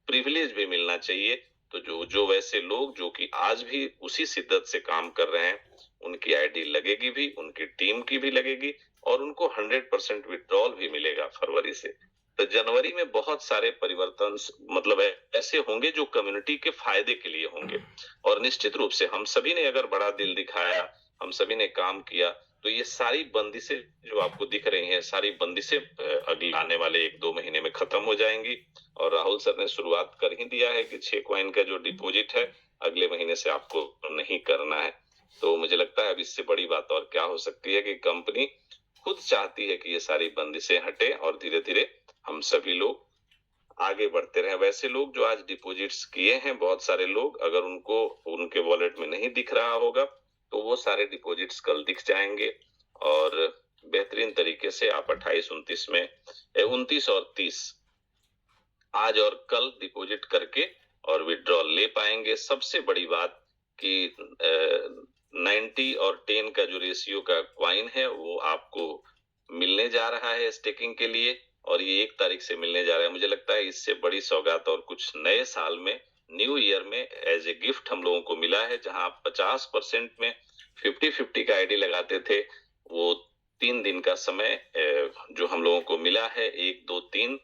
प्रिविलेज भी मिलना चाहिए। तो जो जो वैसे लोग जो कि आज भी उसी शिद्दत से काम कर रहे हैं, उनकी आईडी लगेगी भी, उनकी टीम की भी लगेगी, और उनको 100% विड्रॉल भी मिलेगा फरवरी से। तो जनवरी में बहुत सारे परिवर्तन, मतलब ऐसे होंगे जो कम्युनिटी के फायदे के लिए होंगे। और निश्चित रूप से हम सभी ने अगर बड़ा दिल दिखाया, हम सभी ने काम किया, तो ये सारी बंदिशें जो आपको दिख रही हैं, सारी बंदिशें अगले आने वाले 1-2 महीने में खत्म हो जाएंगी। और राहुल सर ने शुरुआत कर ही दिया है कि 6 कॉइन का जो डिपॉजिट है, अगले महीने से आपको नहीं करना है। तो मुझे लगता है अब इससे बड़ी बात और क्या हो सकती है कि कंपनी खुद चाहती है कि ये सारी बंदिशें हटे और धीरे धीरे हम सभी लोग आगे बढ़ते रहे। वैसे लोग जो आज डिपॉजिट्स किए हैं, बहुत सारे लोग, अगर उनको उनके वॉलेट में नहीं दिख रहा होगा, तो वो सारे डिपॉजिट्स कल दिख जाएंगे, और बेहतरीन तरीके से आप 28-29 में 29 और 30 आज और कल डिपॉजिट करके और विड्रॉल ले पाएंगे। सबसे बड़ी बात कि 90 और 10 का जो रेशियो का क्वाइन है, वो आपको मिलने जा रहा है स्टेकिंग के लिए, और ये 1 तारीख से मिलने जा रहा है। मुझे लगता है इससे बड़ी सौगात और कुछ नए साल में न्यू ईयर में एज ए गिफ्ट हम लोगों को मिला है, जहां 50% में 50-50 का आईडी लगाते थे, वो 3 दिन का समय जो हम लोगों को मिला है, 1, 2, 3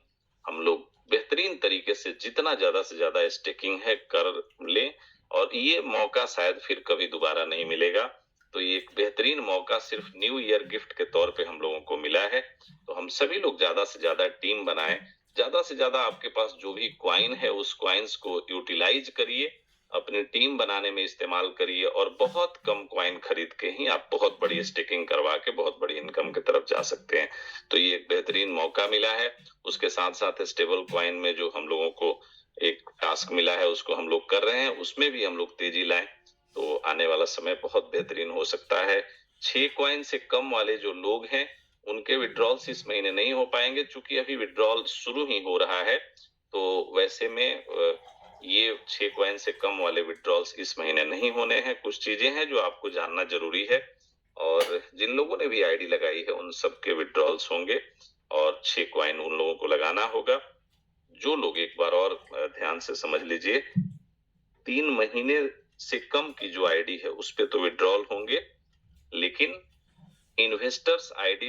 हम लोग बेहतरीन तरीके से जितना ज्यादा से ज्यादा स्टेकिंग है कर लें, और ये मौका शायद फिर कभी दोबारा नहीं मिलेगा। तो ये एक बेहतरीन मौका सिर्फ न्यू ईयर गिफ्ट के तौर पे हम लोगों को मिला है। तो हम सभी लोग ज्यादा से ज्यादा टीम बनाएं, ज्यादा से ज्यादा आपके पास जो भी क्वाइन है उस क्वाइंस को यूटिलाइज करिए, अपनी टीम बनाने में इस्तेमाल करिए, और बहुत कम क्वाइन खरीद के ही आप बहुत बड़ी स्टेकिंग करवा के बहुत बड़ी इनकम की तरफ जा सकते हैं। तो ये एक बेहतरीन मौका मिला है। उसके साथ साथ स्टेबल क्वाइन में जो हम लोगों को एक टास्क मिला है उसको हम लोग कर रहे हैं, उसमें भी हम लोग तेजी लाएं, तो आने वाला समय बहुत बेहतरीन हो सकता है। 6 क्वाइन से कम वाले जो लोग हैं उनके विड्रॉल्स इस महीने नहीं हो पाएंगे, चूंकि अभी विड्रॉल शुरू ही हो रहा है। तो वैसे में ये 6 क्वाइन से कम वाले विड्रॉल्स इस महीने नहीं होने हैं। कुछ चीजें हैं जो आपको जानना जरूरी है, और जिन लोगों ने भी आईडी लगाई है उन सबके विड्रॉल्स होंगे, और 6 क्वाइन उन लोगों को लगाना होगा। जो लोग, एक बार और ध्यान से समझ लीजिए, 3 महीने से कम की जो आईडी है उस पे तो विड्रॉल होंगे, लेकिन इन्वेस्टर्स आईडी